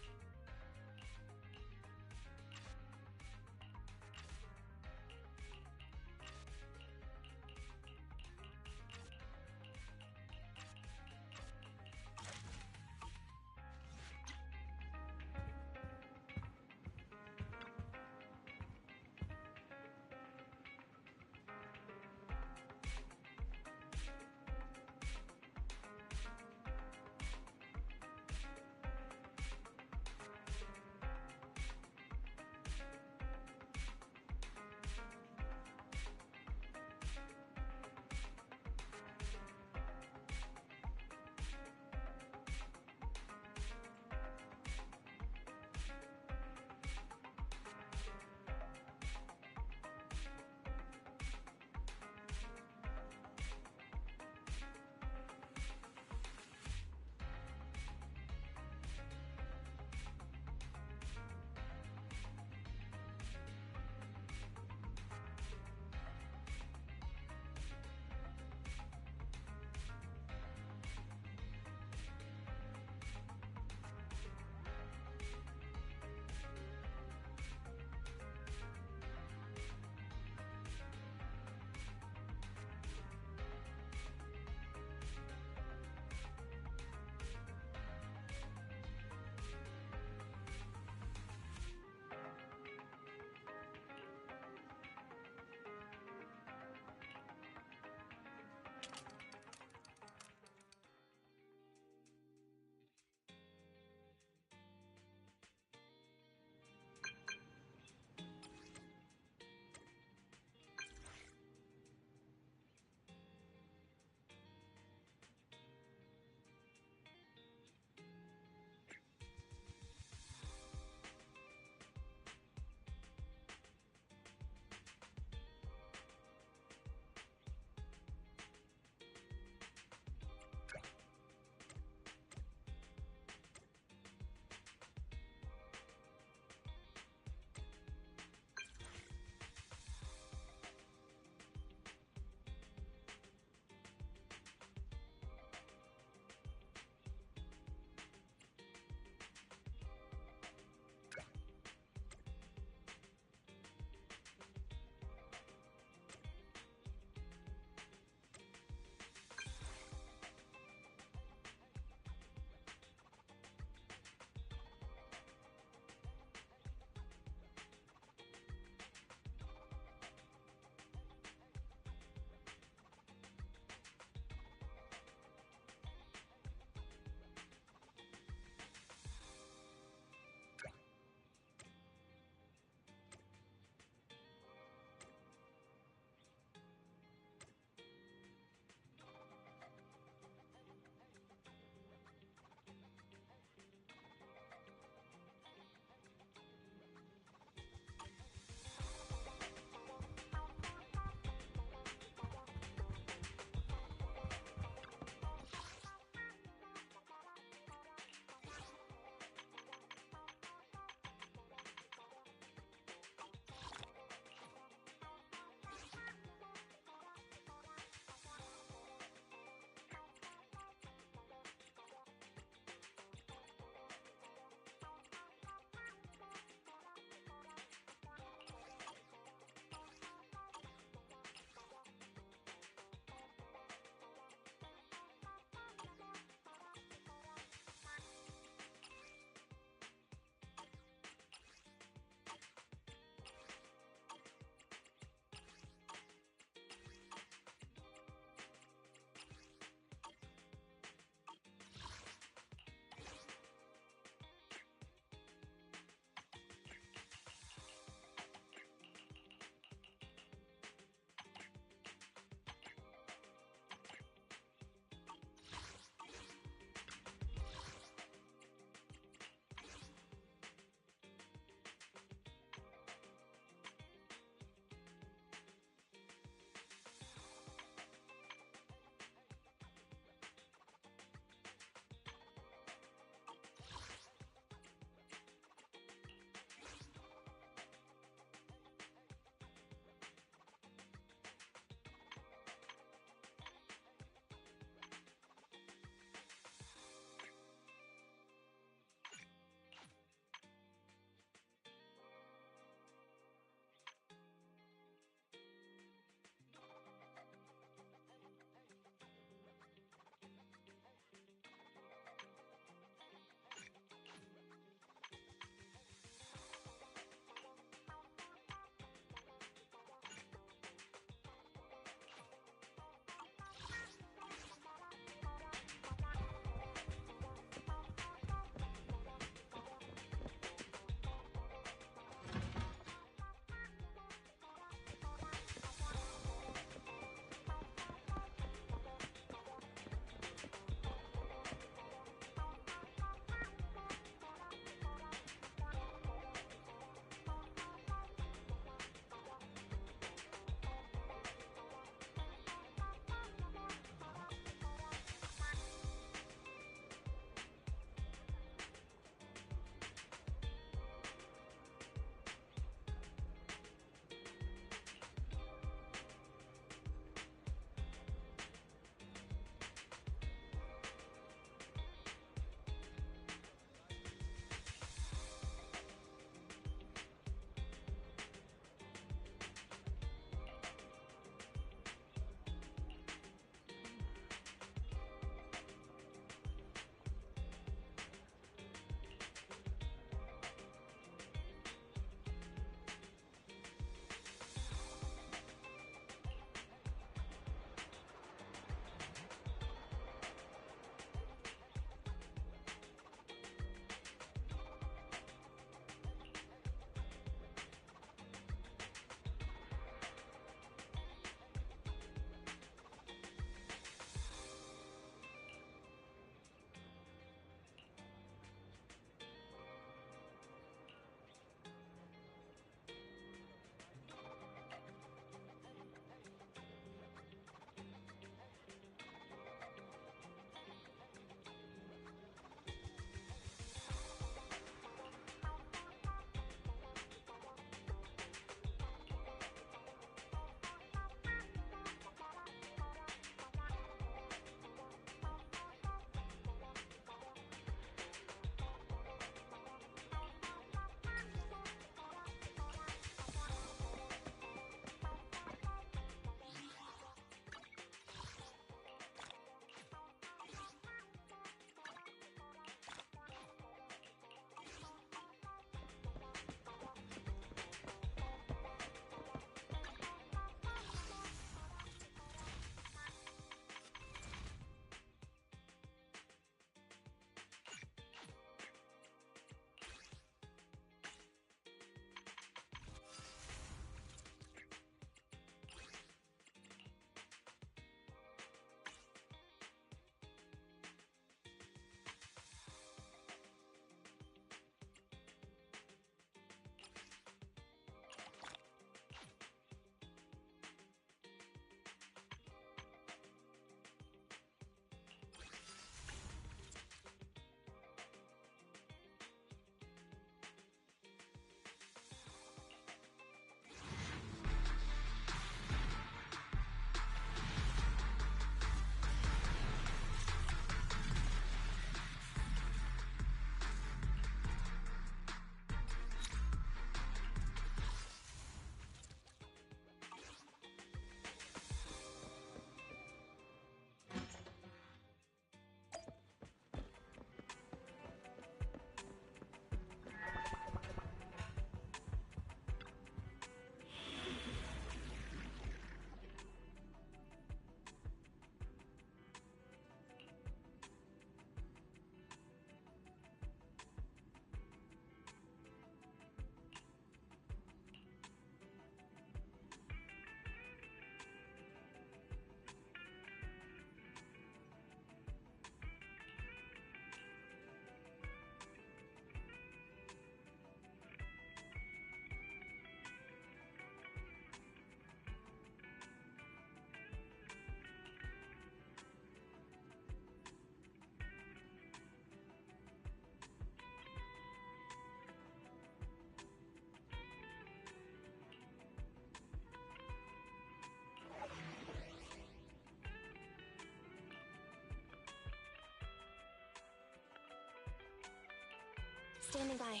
Standing by.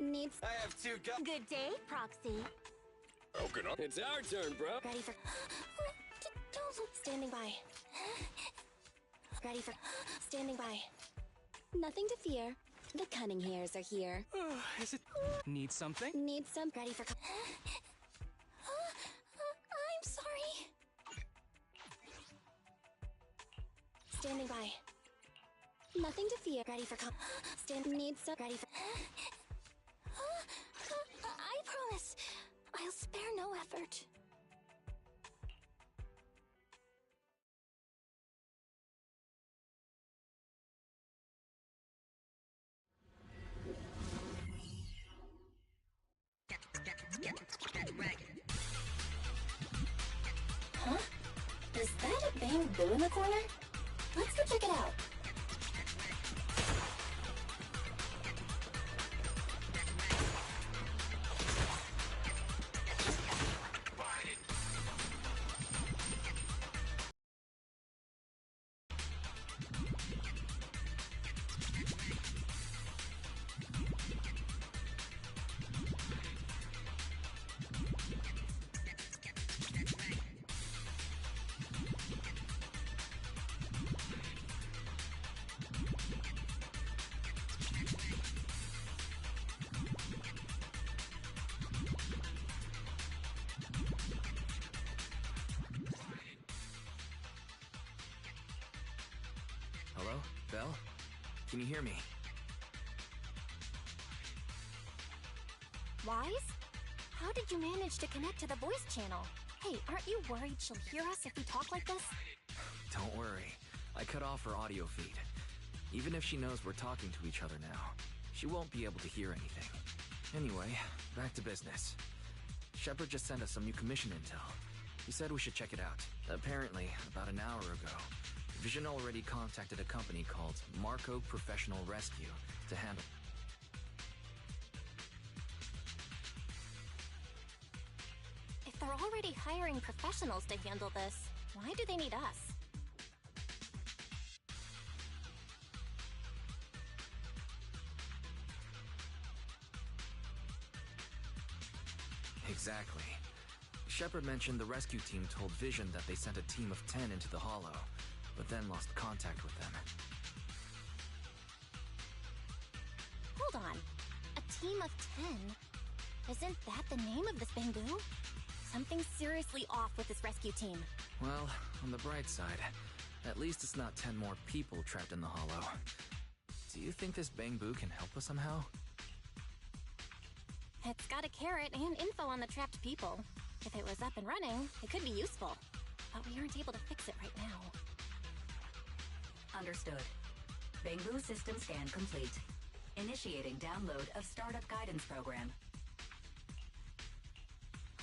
Needs. I have two guns. Good day, Proxy. How can I? It's our turn, bro. Ready for. Standing by. Ready for. Standing by. Nothing to fear. The cunning hairs are here. Is it... Need something? Need some. Ready for. I'm sorry. Standing by. Nothing to fear. Ready for. Stand. Need some. Ready for. I promise. I'll spare no effort. Huh? Is that a bamboo in the corner? Let's go check it out. Hello? Belle? Can you hear me? Wise? How did you manage to connect to the voice channel? Hey, aren't you worried she'll hear us if we talk like this? Don't worry. I cut off her audio feed. Even if she knows we're talking to each other now, she won't be able to hear anything. Anyway, back to business. Shepard just sent us some new commission intel. He said we should check it out. Apparently, about an hour ago, Vision already contacted a company called Marco Professional Rescue to handle... If they're already hiring professionals to handle this, why do they need us? Exactly. Shepard mentioned the rescue team told Vision that they sent a team of 10 into the Hollow, but then lost contact with them. Hold on. A team of 10? Isn't that the name of this bamboo? Something's seriously off with this rescue team. Well, on the bright side, at least it's not 10 more people trapped in the Hollow. Do you think this bamboo can help us somehow? It's got a carrot and info on the trapped people. If it was up and running, it could be useful. But we aren't able to fix it right now. Understood. Bamboo system scan complete. Initiating download of Startup Guidance Program.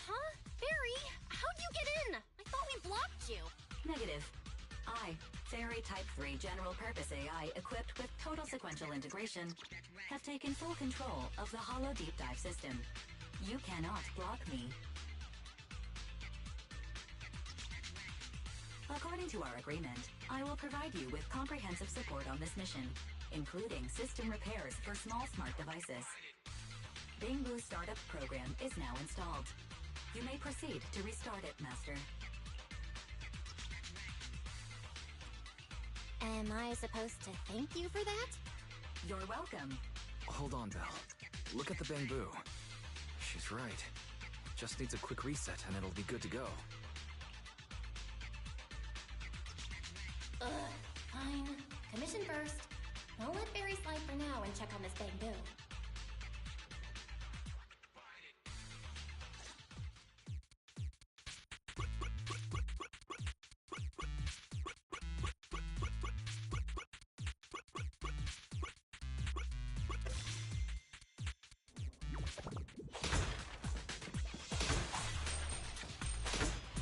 Huh? Barry, how'd you get in? I thought we blocked you. Negative. I, Fairy Type 3 General Purpose AI equipped with total sequential integration, have taken full control of the Hollow Deep Dive system. You cannot block me. According to our agreement, I will provide you with comprehensive support on this mission, including system repairs for small smart devices. Bamboo Startup Program is now installed. You may proceed to restart it, Master. Am I supposed to thank you for that? You're welcome. Hold on, Belle. Look at the bamboo. She's right. Just needs a quick reset and it'll be good to go. Fine. Commission first. We'll let Barry slide for now and check on this bamboo.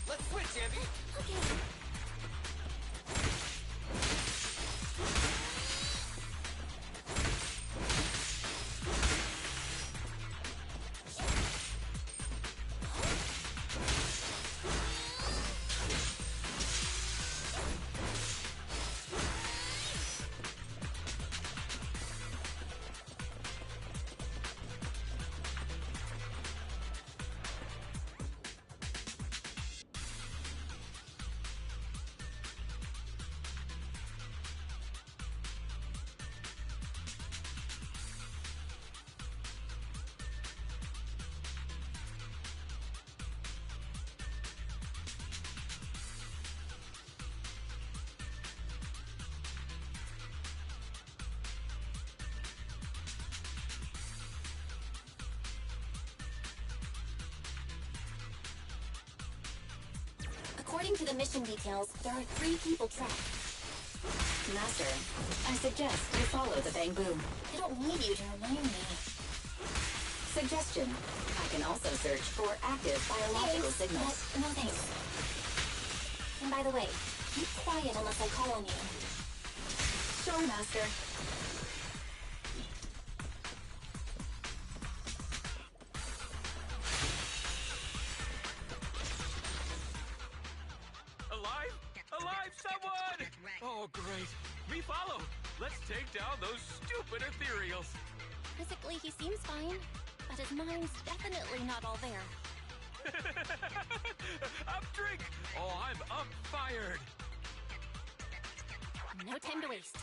Let's switch, Abby! Okay. According to the mission details, there are 3 people trapped. Master, I suggest you follow the Bamboo. I don't need you to remind me. Suggestion. I can also search for active biological signals. No thanks. And by the way, keep quiet unless I call on you. Sure, Master. Alive? Alive, someone! Oh, great. We follow. Let's take down those stupid ethereals. Physically, he seems fine, but his mind's definitely not all there. Up drink! Oh, I'm up fired. No time to waste.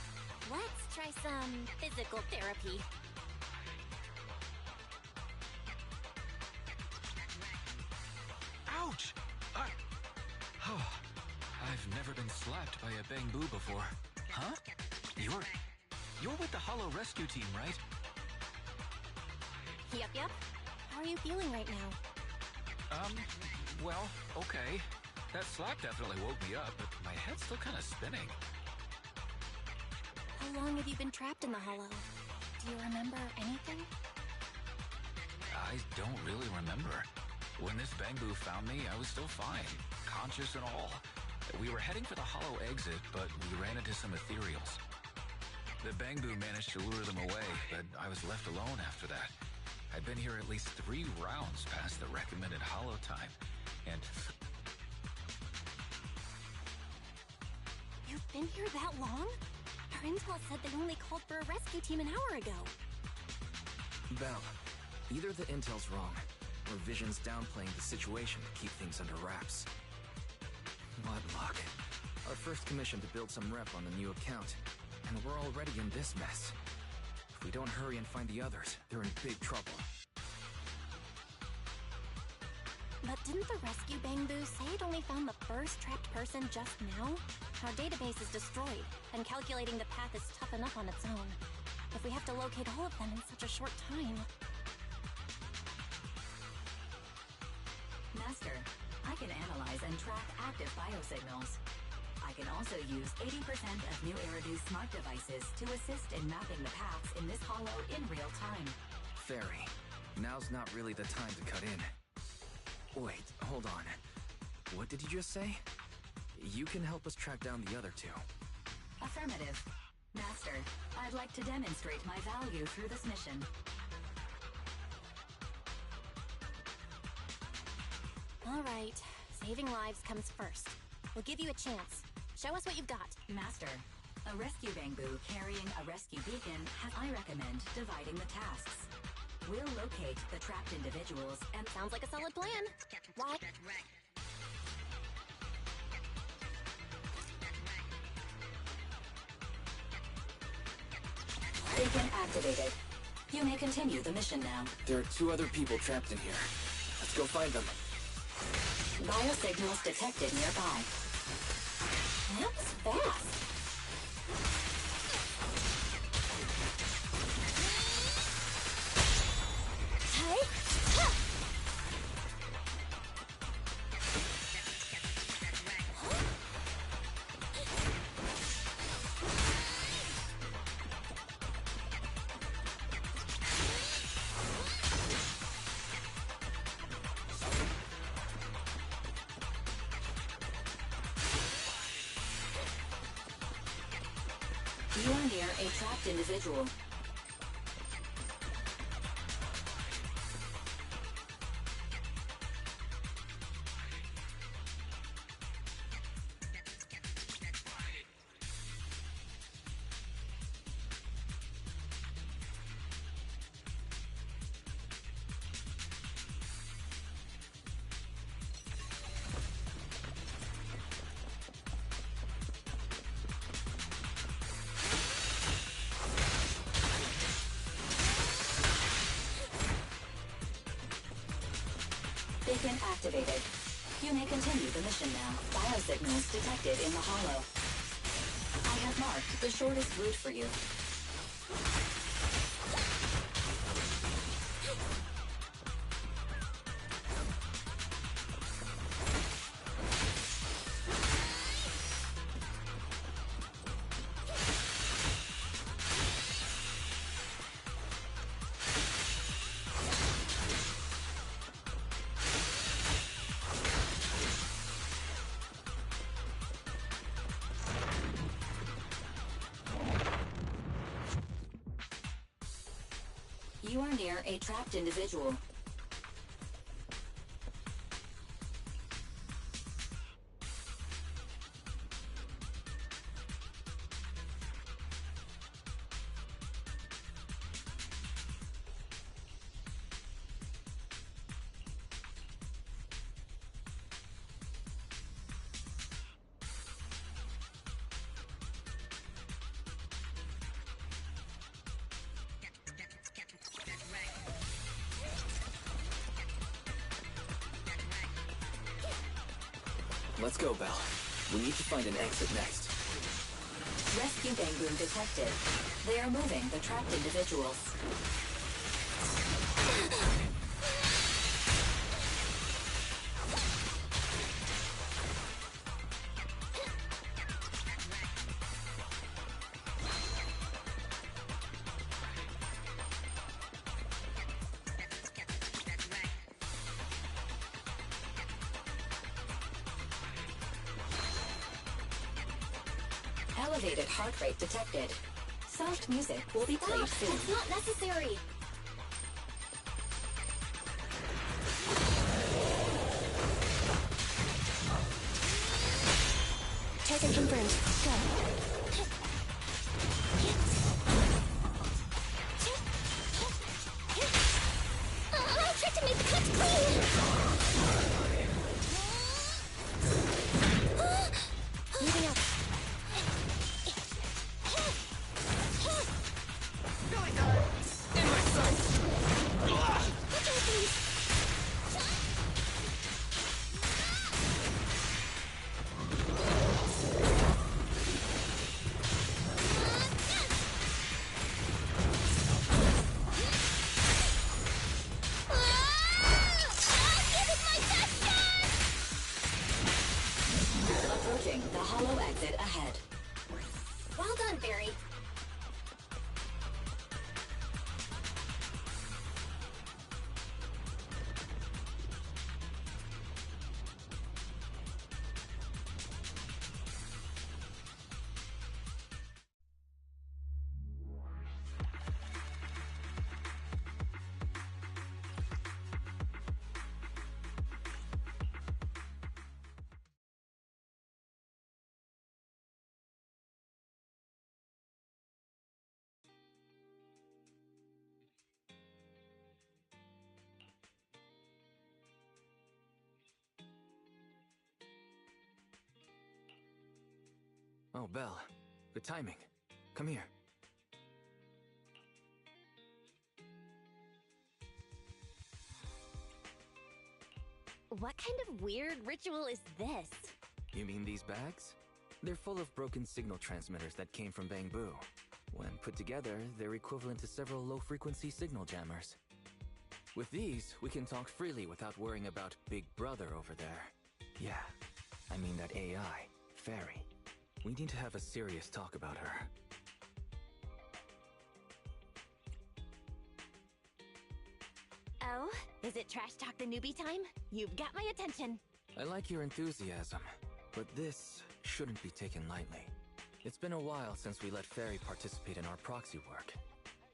Let's try some physical therapy. Ouch! I've never been slapped by a Bamboo before. Huh? You're with the Hollow Rescue Team, right? Yep. How are you feeling right now? Well, okay. That slap definitely woke me up, but my head's still kind of spinning. How long have you been trapped in the Hollow? Do you remember anything? I don't really remember. When this Bamboo found me, I was still fine, conscious and all. We were heading for the Hollow exit, but we ran into some ethereals. The Bamboo managed to lure them away, but I was left alone after that. I'd been here at least 3 rounds past the recommended Hollow time, and... You've been here that long? Our intel said they only called for a rescue team an hour ago. Belle, either the intel's wrong, or Vision's downplaying the situation to keep things under wraps. What luck. Our first commission to build some rep on the new account, and we're already in this mess. If we don't hurry and find the others, they're in big trouble. But didn't the rescue Bamboo say it only found the first trapped person just now? Our database is destroyed, and calculating the path is tough enough on its own. If we have to locate all of them in such a short time... Master, I can analyze and track active biosignals. I can also use 80% of New Eridu's smart devices to assist in mapping the paths in this hollow in real time. Fairy, now's not really the time to cut in. Wait, hold on. What did you just say? You can help us track down the other 2. Affirmative. Master, I'd like to demonstrate my value through this mission. All right, saving lives comes first. We'll give you a chance. Show us what you've got. Master, a rescue Bamboo carrying a rescue beacon I recommend dividing the tasks. We'll locate the trapped individuals and... Sounds like a solid plan. What? Beacon activated. You may continue the mission now. There are 2 other people trapped in here. Let's go find them. Biosignals detected nearby. That was fast. You are near a trapped individual. Beacon activated. You may continue the mission now. Biosignals detected in the hollow. I have marked the shortest route for you. You are near a trapped individual. Let's go, Belle. We need to find an exit next. Rescue Bangboo detected. They are moving the trapped individuals. Elevated heart rate detected. Soft music will be played soon. It's not necessary. Target confirmed. Go. I tried to make the cuts clean. Moving up. Approaching the hollow exit ahead. Well done, Barry. Oh, Belle. Good timing. Come here. What kind of weird ritual is this? You mean these bags? They're full of broken signal transmitters that came from Bangboo. When put together, they're equivalent to several low-frequency signal jammers. With these, we can talk freely without worrying about Big Brother over there. Yeah, I mean that AI, Fairy. We need to have a serious talk about her. Oh, is it Trash Talk the Newbie time? You've got my attention. I like your enthusiasm, but this shouldn't be taken lightly. It's been a while since we let Fairy participate in our proxy work,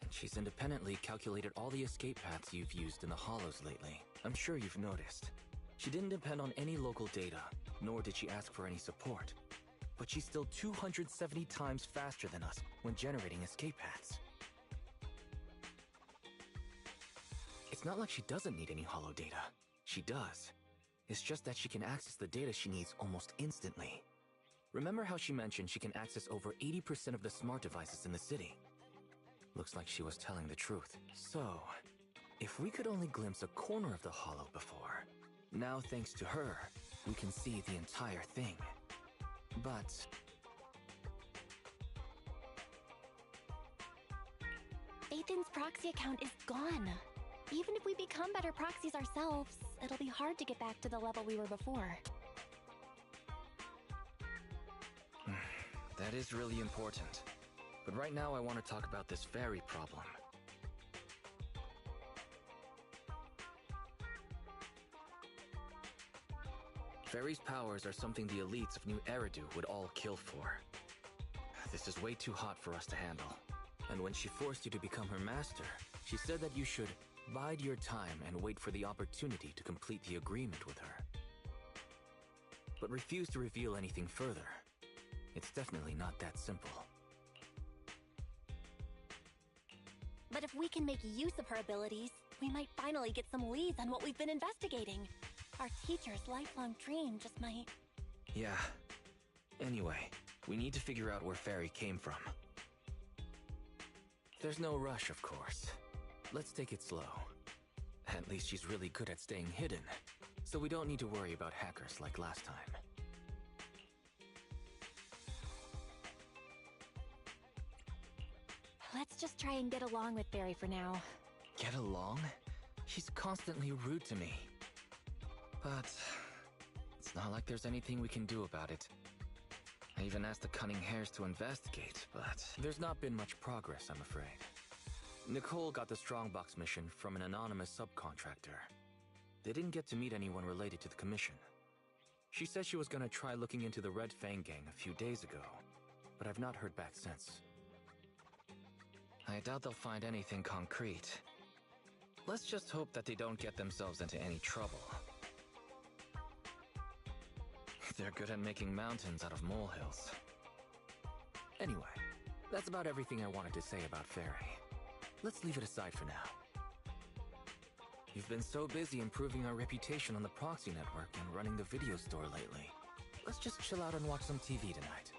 and she's independently calculated all the escape paths you've used in the Hollows lately. I'm sure you've noticed. She didn't depend on any local data, nor did she ask for any support. But she's still 270 times faster than us when generating escape paths. It's not like she doesn't need any hollow data. She does. It's just that she can access the data she needs almost instantly. Remember how she mentioned she can access over 80% of the smart devices in the city? Looks like she was telling the truth. So, if we could only glimpse a corner of the hollow before, now thanks to her, we can see the entire thing. But Ethan's proxy account is gone. Even if we become better proxies ourselves, it'll be hard to get back to the level we were before. that is really important. But right now I want to talk about this fairy problem. Fairy's powers are something the elites of New Eridu would all kill for. This is way too hot for us to handle. And when she forced you to become her master, she said that you should bide your time and wait for the opportunity to complete the agreement with her. But refused to reveal anything further. It's definitely not that simple. But if we can make use of her abilities, we might finally get some leads on what we've been investigating. Our teacher's lifelong dream just might... Yeah. Anyway, we need to figure out where Fairy came from. There's no rush, of course. Let's take it slow. At least she's really good at staying hidden, so we don't need to worry about hackers like last time. Let's just try and get along with Barry for now. Get along? She's constantly rude to me. But it's not like there's anything we can do about it. I even asked the Cunning Hares to investigate, but there's not been much progress, I'm afraid. Nicole got the Strongbox mission from an anonymous subcontractor. They didn't get to meet anyone related to the commission. She said she was gonna try looking into the Red Fang gang a few days ago, but I've not heard back since. I doubt they'll find anything concrete. Let's just hope that they don't get themselves into any trouble. They're good at making mountains out of molehills. Anyway, that's about everything I wanted to say about Fairy. Let's leave it aside for now. You've been so busy improving our reputation on the Proxy Network and running the video store lately. Let's just chill out and watch some TV tonight.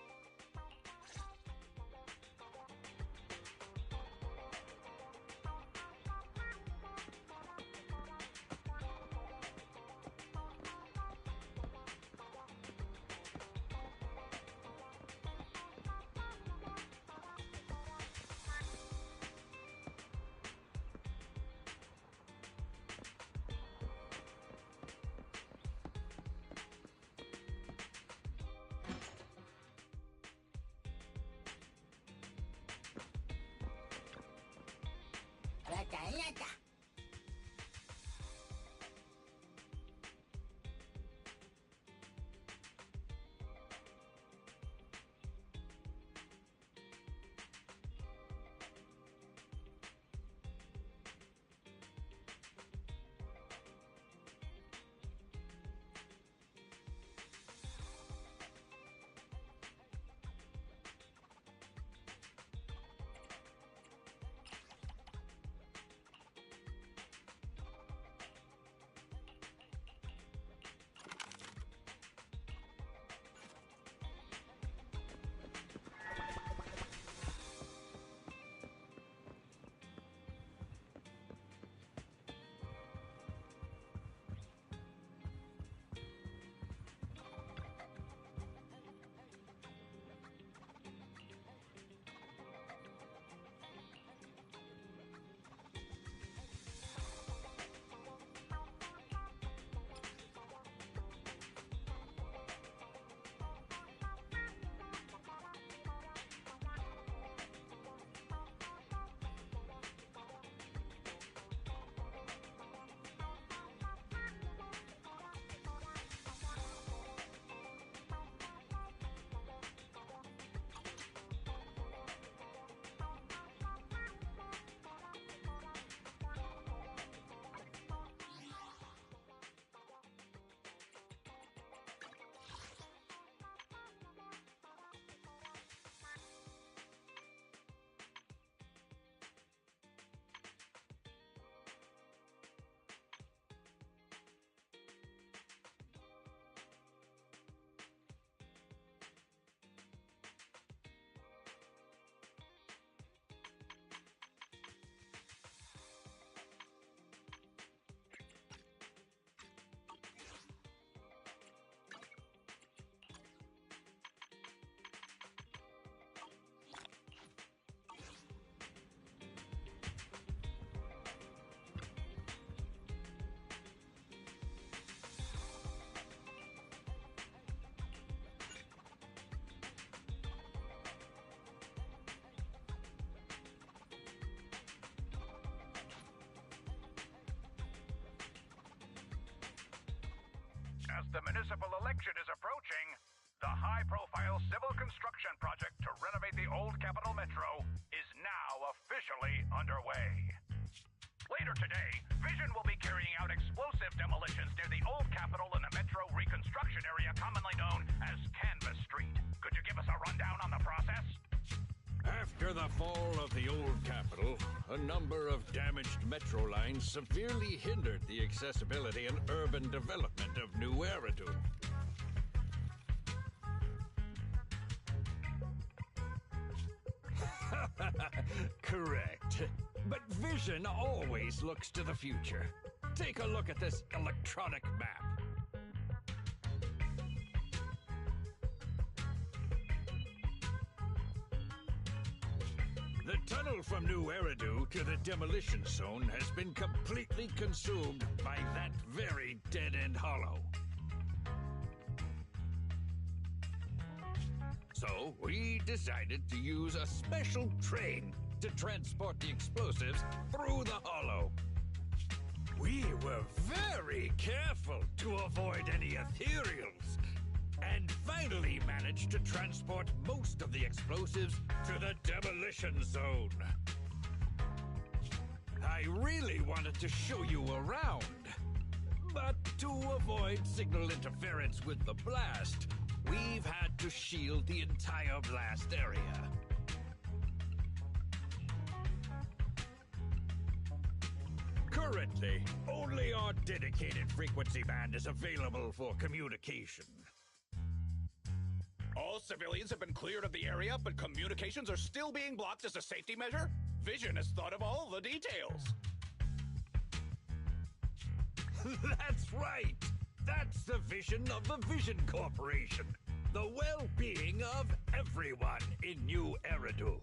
As the municipal election is approaching, the high-profile civil construction project to renovate the old Capital Metro is now underway. Later today, Vision will be carrying out explosive demolitions near the old Capitol in the Metro reconstruction area commonly known as Canvas Street. Could you give us a rundown on the process? After the fall of the old Capitol, a number of damaged metro lines severely hindered the accessibility and urban development of New Eridu. Correct. But Vision always looks to the future. Take a look at this electronic map. The tunnel from New Eridu to the demolition zone has been completely consumed by that very dead-end hollow. So, we decided to use a special train to transport the explosives through the hollow. We were very careful to avoid any ethereals, and finally managed to transport most of the explosives to the demolition zone. I really wanted to show you around, but to avoid signal interference with the blast, we've had to shield the entire blast area. Currently, only our dedicated frequency band is available for communication. All civilians have been cleared of the area, but communications are still being blocked as a safety measure? Vision has thought of all the details. That's right! That's the vision of the Vision Corporation. The well-being of everyone in New Eridu.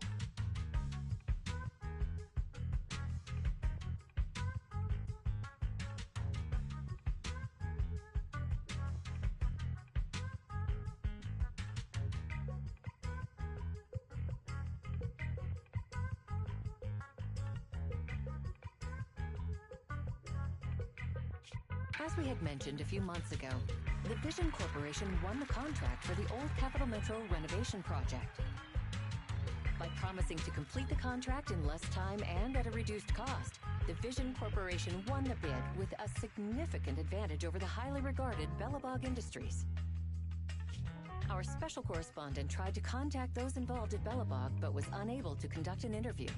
As we had mentioned a few months ago, the Vision Corporation won the contract for the old Capitol Metro renovation project. By promising to complete the contract in less time and at a reduced cost, the Vision Corporation won the bid with a significant advantage over the highly regarded Belobog Industries. Our special correspondent tried to contact those involved at Belobog, but was unable to conduct an interview.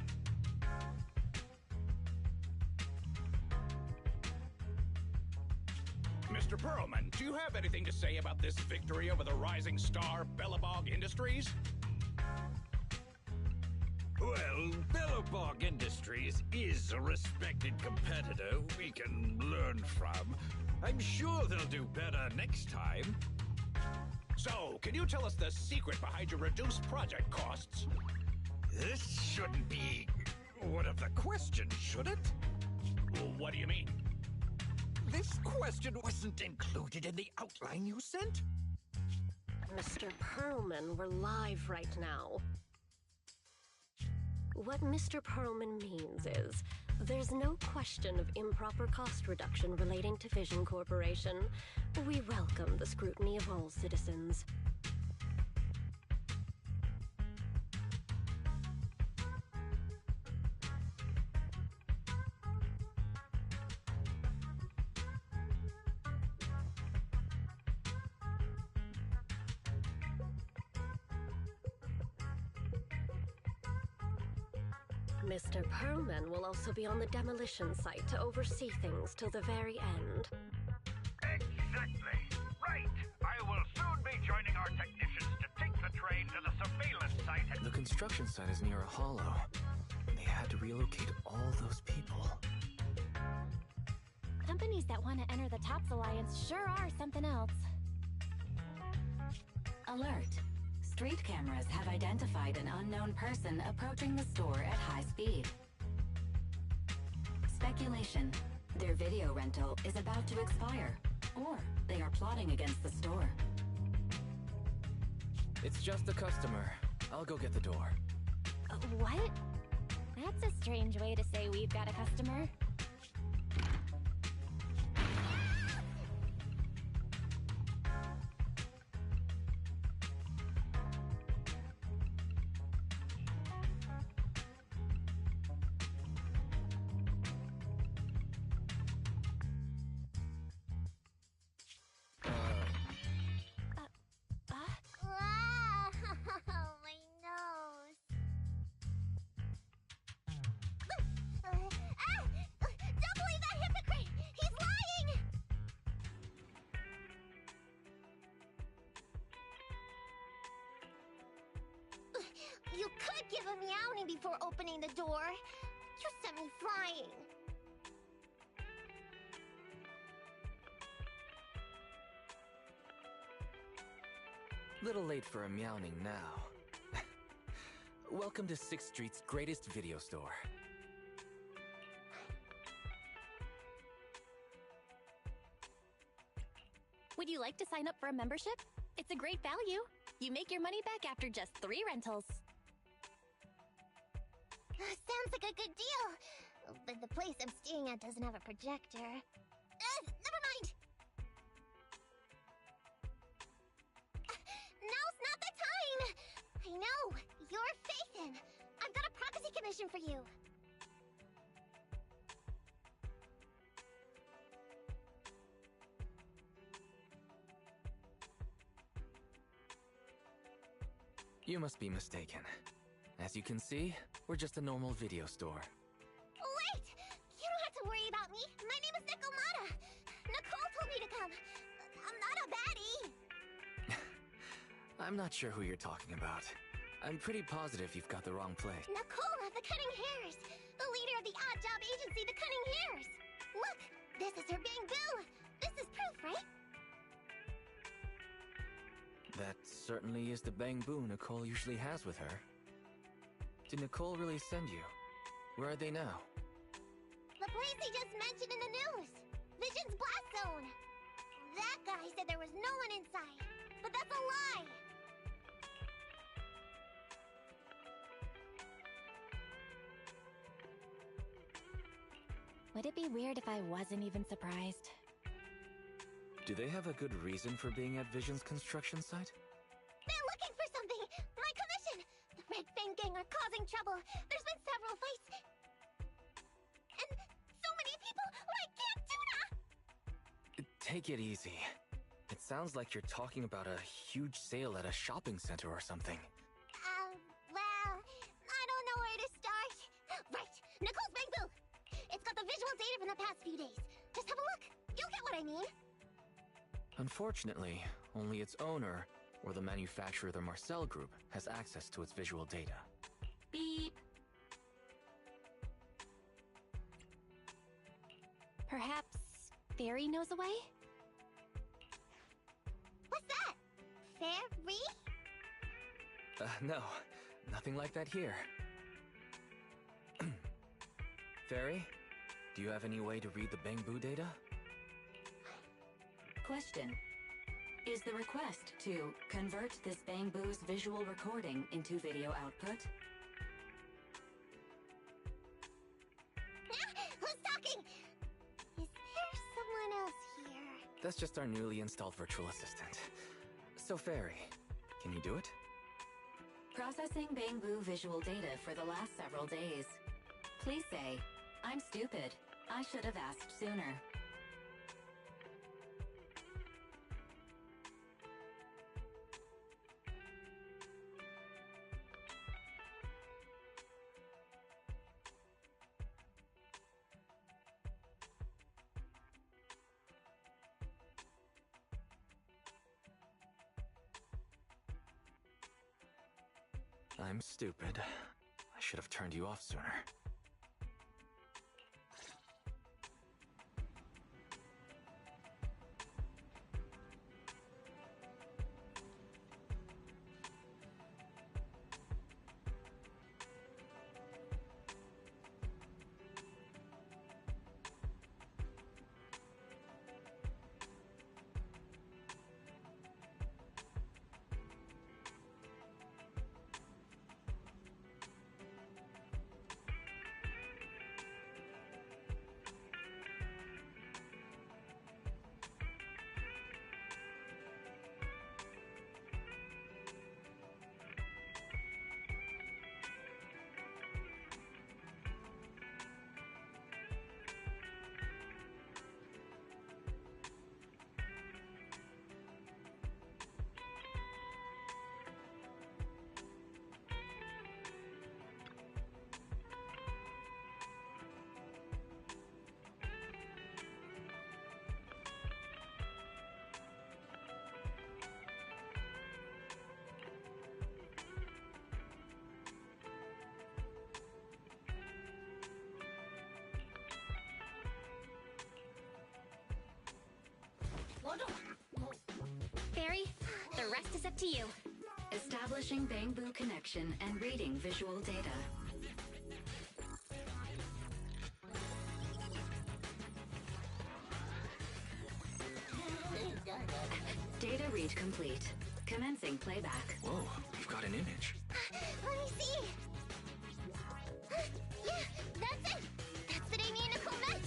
Mr. Perlman, do you have anything to say about this victory over the rising star Belobog Industries? Well, Belobog Industries is a respected competitor we can learn from. I'm sure they'll do better next time. So, can you tell us the secret behind your reduced project costs? This shouldn't be one of the questions, should it? What do you mean? This question wasn't included in the outline you sent? Mr. Perlman, we're live right now. What Mr. Perlman means is, there's no question of improper cost reduction relating to Vision Corporation. We welcome the scrutiny of all citizens. Mr. Perlman will also be on the demolition site to oversee things till the very end. Exactly. Right. I will soon be joining our technicians to take the train to the surveillance site. The construction site is near a hollow. They had to relocate all those people. Companies that want to enter the TOPS Alliance sure are something else. Alert. Street cameras have identified an unknown person approaching the store at high speed. Speculation. Their video rental is about to expire, or they are plotting against the store. It's just a customer. I'll go get the door. What? That's a strange way to say we've got a customer. could give a meowing before opening the door. You sent me flying. Little late for a meowing now. Welcome to 6th Street's greatest video store. Would you like to sign up for a membership? It's a great value. You make your money back after just 3 rentals. Sounds like a good deal. But the place I'm staying at doesn't have a projector. Never mind. Now's not the time. I know. You're Phaethon. I've got a prophecy commission for you. You must be mistaken. As you can see, we're just a normal video store. Wait! You don't have to worry about me. My name is Nikomata. Nicole told me to come. I'm not a baddie. I'm not sure who you're talking about. I'm pretty positive you've got the wrong place. Nicole of the Cunning Hairs. The leader of the odd job agency, the Cunning Hairs. Look, this is her bamboo. This is proof, right? That certainly is the bamboo Nicole usually has with her. Did Nicole really send you? Where are they now? The place he just mentioned in the news. Vision's Blast Zone. That guy said there was no one inside. But that's a lie. Would it be weird if I wasn't even surprised? Do they have a good reason for being at Vision's construction site? They're looking for something! My commission! The Red Fang Gang are causing trouble. There's been several fights. And so many people, I can't do that! Take it easy. It sounds like you're talking about a huge sale at a shopping center or something. Well, I don't know where to start. Right, Nicole's bamboo! It's got the visual data from the past few days. Just have a look. You'll get what I mean. Unfortunately, only its owner, or the manufacturer, the Marcel Group, has access to its visual data. Beep. Perhaps Fairy knows a way? What's that? Fairy? No, nothing like that here. Fairy, do you have any way to read the bamboo data? Question. Is the request to convert this bamboo's visual recording into video output? Who's talking? Is there someone else here? That's just our newly installed virtual assistant. So, Fairy, can you do it? Processing bamboo visual data for the last several days. Please say, I'm stupid. I should have asked sooner. I'm stupid. I should have turned you off sooner. rest is up to you. Establishing Bangbu connection and reading visual data. Data read complete. Commencing playback. Whoa, you've got an image. Let me see. Yeah, that's it. That's the day me and Nicole met.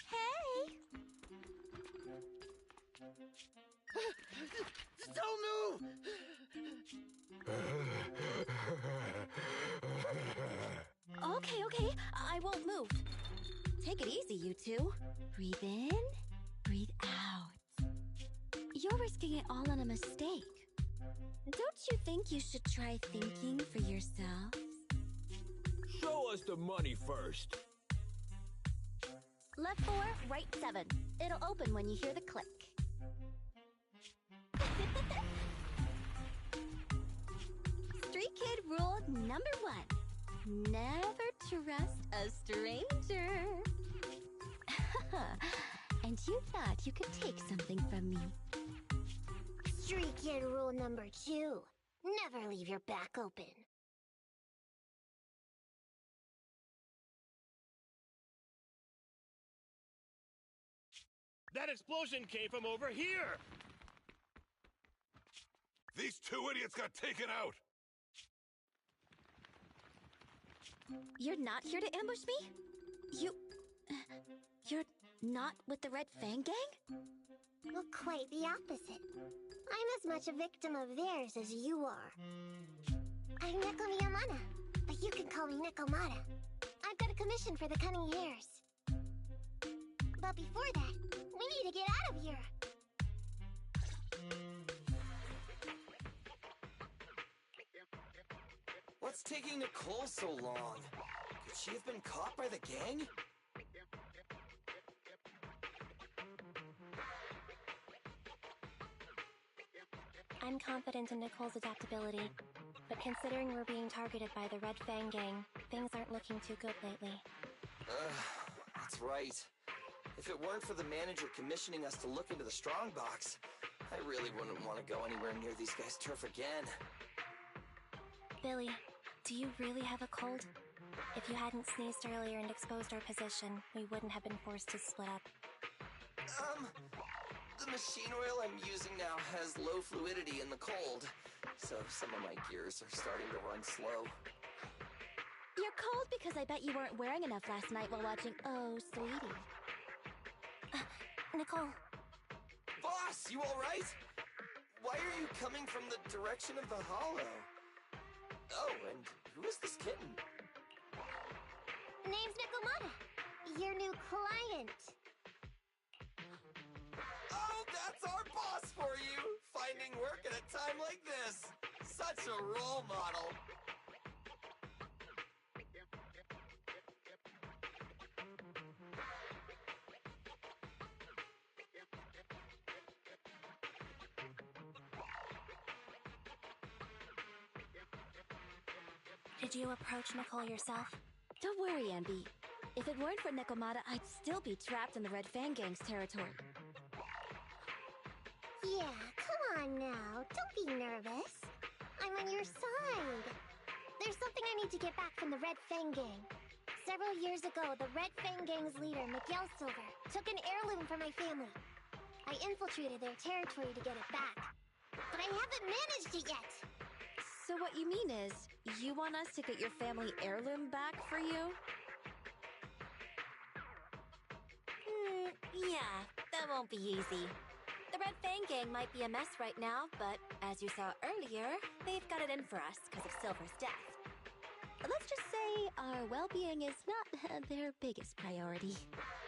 Hey! Don't move! Okay, I won't move. Take it easy, you two. Breathe in, breathe out. You're risking it all on a mistake. Don't you think you should try thinking for yourselves? Show us the money first. Left 4, right 7. It'll open when you hear the click. Street Kid rule number 1. Never trust a stranger. And you thought you could take something from me. Street Kid rule number 2. Never leave your back open. That explosion came from over here! These 2 idiots got taken out! You're not here to ambush me? You're not with the Red Fang Gang? Well, quite the opposite. I'm as much a victim of theirs as you are. I'm Neko Miyamana, but you can call me Nekomata. I've got a commission for the Cunning Hares. But before that, we need to get out of here. What's taking Nicole so long? Could she have been caught by the gang? I'm confident in Nicole's adaptability, but considering we're being targeted by the Red Fang Gang, things aren't looking too good lately. That's right. If it weren't for the manager commissioning us to look into the strongbox, I really wouldn't want to go anywhere near these guys' turf again. Billy, do you really have a cold? If you hadn't sneezed earlier and exposed our position, we wouldn't have been forced to split up. The machine oil I'm using now has low fluidity in the cold, so some of my gears are starting to run slow. You're cold because I bet you weren't wearing enough last night while watching Oh, Sweetie. Nicole. Boss, you alright? Why are you coming from the direction of the hollow? Oh, and who is this kitten? Name's Nekomata, your new client. Oh, that's our boss for you! Finding work at a time like this! Such a role model! Did you approach Nicole yourself? Don't worry, Ambi. If it weren't for Nekomata, I'd still be trapped in the Red Fang Gang's territory. Yeah, come on now. Don't be nervous. I'm on your side. There's something I need to get back from the Red Fang Gang. Several years ago, the Red Fang Gang's leader, Miguel Silver, took an heirloom from my family. I infiltrated their territory to get it back. But I haven't managed it yet. So what you mean is, you want us to get your family heirloom back for you? Yeah, that won't be easy. The Red Fang Gang might be a mess right now, but as you saw earlier, they've got it in for us because of Silver's death. Let's just say our well-being is not their biggest priority.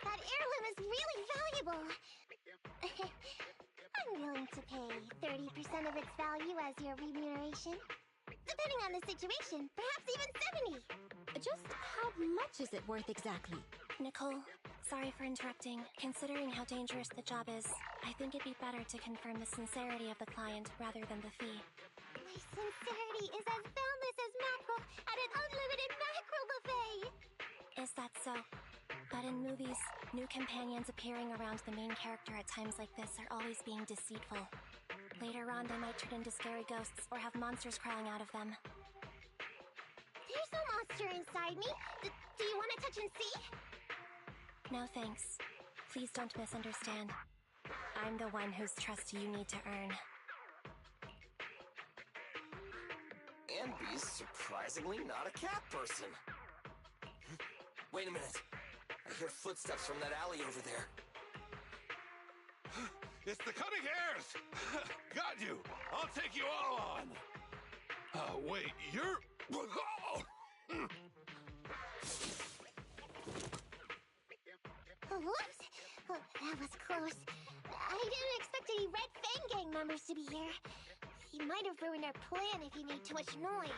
That heirloom is really valuable. I'm willing to pay 30% of its value as your remuneration. Depending on the situation, perhaps even 70. Just how much is it worth exactly? Nicole, sorry for interrupting. Considering how dangerous the job is, I think it'd be better to confirm the sincerity of the client rather than the fee. My sincerity is as boundless as mackerel at an unlimited mackerel buffet! Is that so? But in movies, new companions appearing around the main character at times like this are always being deceitful. Later on, they might turn into scary ghosts or have monsters crawling out of them. There's no monster inside me! Do you want to touch and see? No thanks. Please don't misunderstand. I'm the one whose trust you need to earn. Anby's surprisingly not a cat person. Wait a minute. I hear footsteps from that alley over there. It's the Cunning Hares! Got you! I'll take you all on! Wait, you're... Whoops! Oh, that was close. I didn't expect any Red Fang Gang members to be here. He might have ruined our plan if he made too much noise.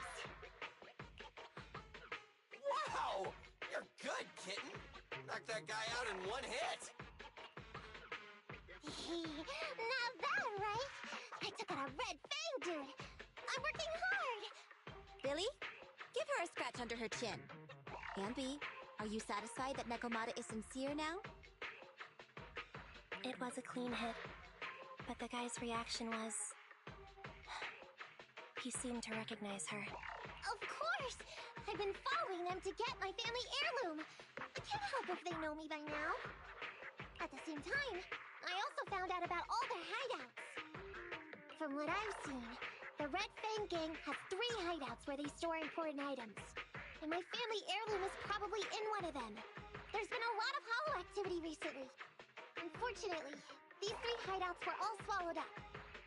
Wow! You're good, kitten! Knocked that guy out in one hit! Now that right? I took out a Red Fang dude! I'm working hard! Billy, give her a scratch under her chin. Anby, are you satisfied that Nekomata is sincere now? It was a clean hit, but the guy's reaction was... He seemed to recognize her. Of course! I've been following them to get my family heirloom! I can't help if they know me by now. At the same time, I also found out about all their hideouts. From what I've seen, the Red Fang Gang has 3 hideouts where they store important items. And my family heirloom is probably in one of them. There's been a lot of hollow activity recently. Unfortunately, these 3 hideouts were all swallowed up.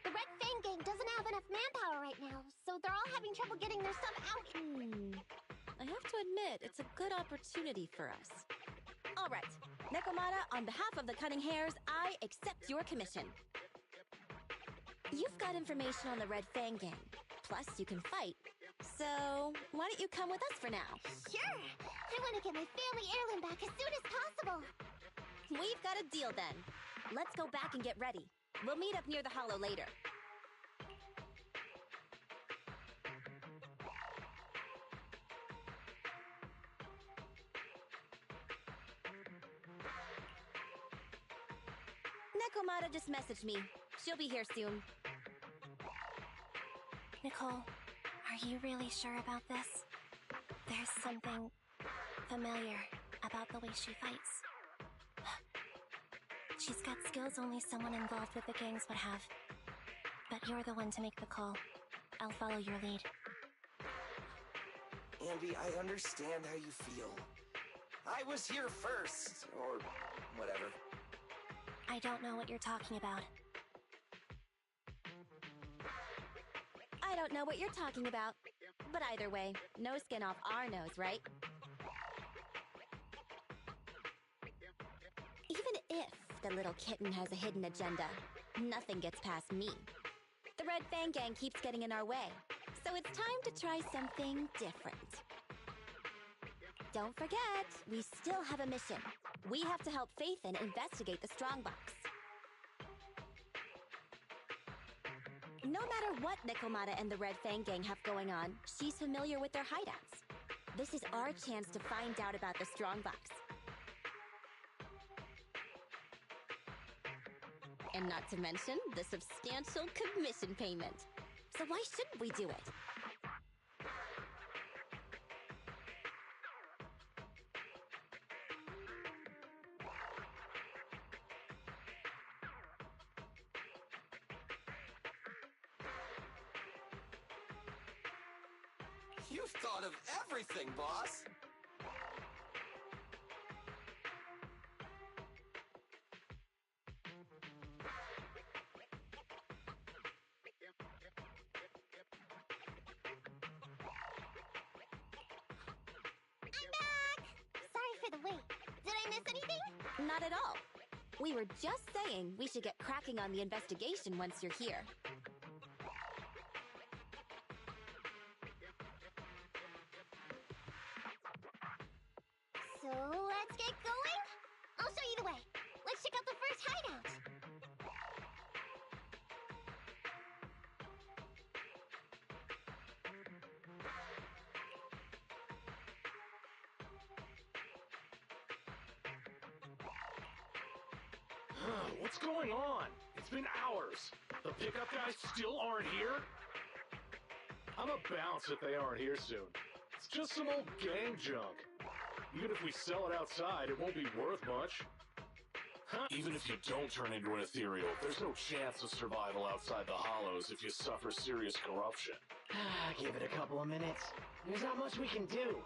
The Red Fang Gang doesn't have enough manpower right now, so they're all having trouble getting their stuff out. I have to admit, it's a good opportunity for us. All right, Nekomata, on behalf of the Cunning Hares, I accept your commission. You've got information on the Red Fang Gang. Plus, you can fight. So, why don't you come with us for now? Sure! I want to get my family heirloom back as soon as possible! We've got a deal then. Let's go back and get ready. We'll meet up near the hollow later. Nekomata just messaged me. She'll be here soon. Nicole, are you really sure about this? There's something familiar about the way she fights. She's got skills only someone involved with the gangs would have. But you're the one to make the call. I'll follow your lead. Anby, I understand how you feel. I was here first, or whatever. I don't know what you're talking about. I don't know what you're talking about. But either way, no skin off our nose, right? Even if the little kitten has a hidden agenda, nothing gets past me. The Red Fang Gang keeps getting in our way, so it's time to try something different. Don't forget, we still have a mission. We have to help Phaethon investigate the Strongbox. No matter what Nekomata and the Red Fang Gang have going on, she's familiar with their hideouts. This is our chance to find out about the Strongbox. And not to mention the substantial commission payment. So why shouldn't we do it? You've thought of everything, boss! Not at all. We were just saying we should get cracking on the investigation once you're here. So let's get going? I'll show you the way. Let's check out the first hideout. What's going on? It's been hours. The pickup guys still aren't here? I'm a bounce if they aren't here soon. It's just some old gang junk. Even if we sell it outside, it won't be worth much. Even if you don't turn into an ethereal, there's no chance of survival outside the Hollows if you suffer serious corruption. Give it a couple of minutes. There's not much we can do.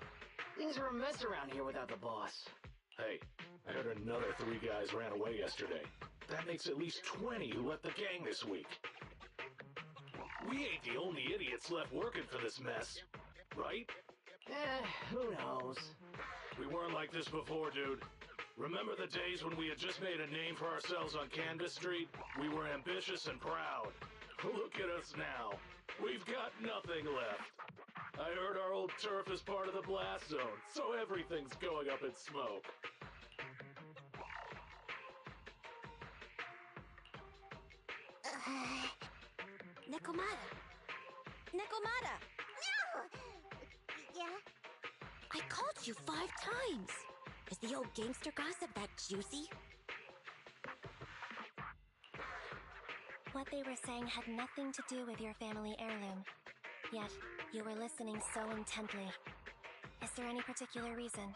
Things are a mess around here without the boss. Hey, I heard another 3 guys ran away yesterday. That makes at least 20 who left the gang this week. We ain't the only idiots left working for this mess, right? Who knows? We weren't like this before, dude. Remember the days when we had just made a name for ourselves on Canvas Street? We were ambitious and proud. Look at us now. We've got nothing left. I heard our old turf is part of the blast zone, so everything's going up in smoke. Nekomata! Nekomata! No! Yeah? I called you 5 times! Is the old gangster gossip that juicy? What they were saying had nothing to do with your family heirloom. Yet, you were listening so intently. Is there any particular reason?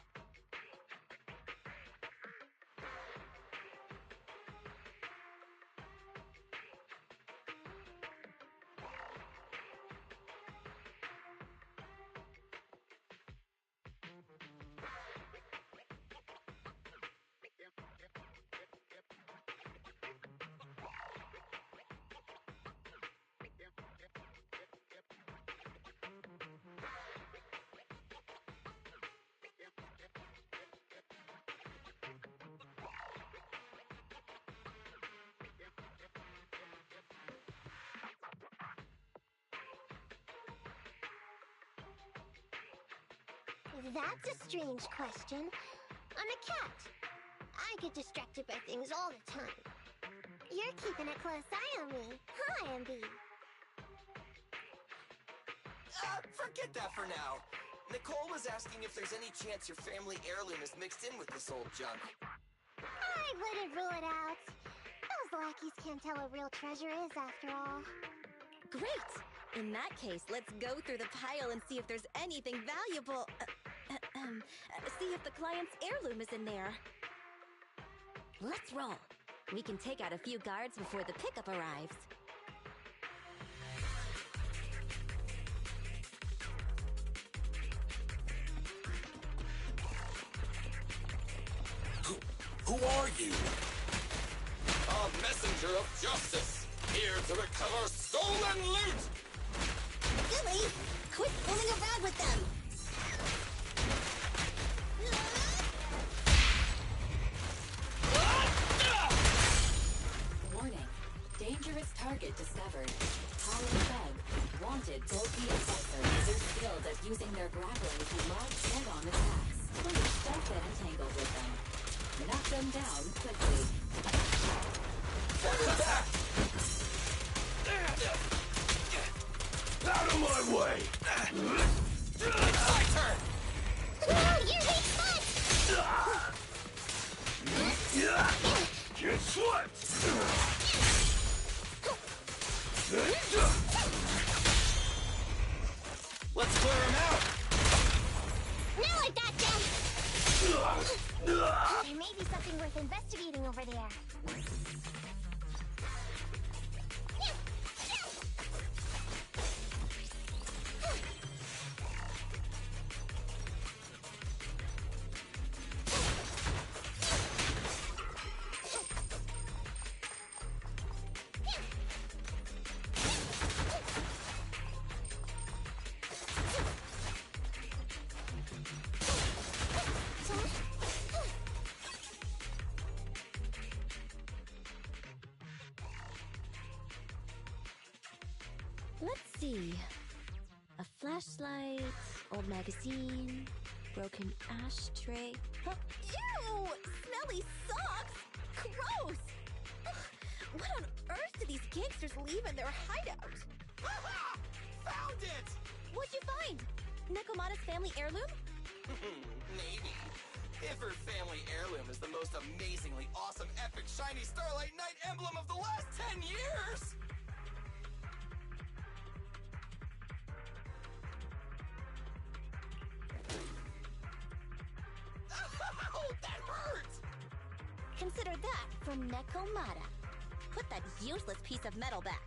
That's a strange question. I'm a cat. I get distracted by things all the time. You're keeping a close eye on me, huh, Ambi? Forget that for now. Nicole was asking if there's any chance your family heirloom is mixed in with this old junk. I wouldn't rule it out. Those lackeys can't tell what real treasure is, after all. Great! In that case, let's go through the pile and see if there's anything valuable. See if the client's heirloom is in there. Let's roll. We can take out a few guards before the pickup arrives. Who are you? A messenger of justice, here to recover stolen loot! Billy, quit fooling around with them! Warning. Dangerous target discovered. Hollow Thug. Wanted bulky assessor. They're skilled at using their grappling to launch head-on attacks. Please don't get entangled with them. Knock them down quickly. Attack! Out of my way! My turn! No, you're weak foot! Get swept! Let's clear him out! Now I got them! There may be something worth investigating over there. Let's see. A flashlight, old magazine, broken ashtray. Huh? Ew! Smelly socks! Gross! Ugh, what on earth did these gangsters leave in their hideout? Found it! What'd you find? Nekomata's family heirloom? Maybe. If her family heirloom is the most amazingly awesome, epic, shiny Starlight Knight emblem of the last 10 years! Ow, that hurts! Consider that from Nekomata. Put that useless piece of metal back.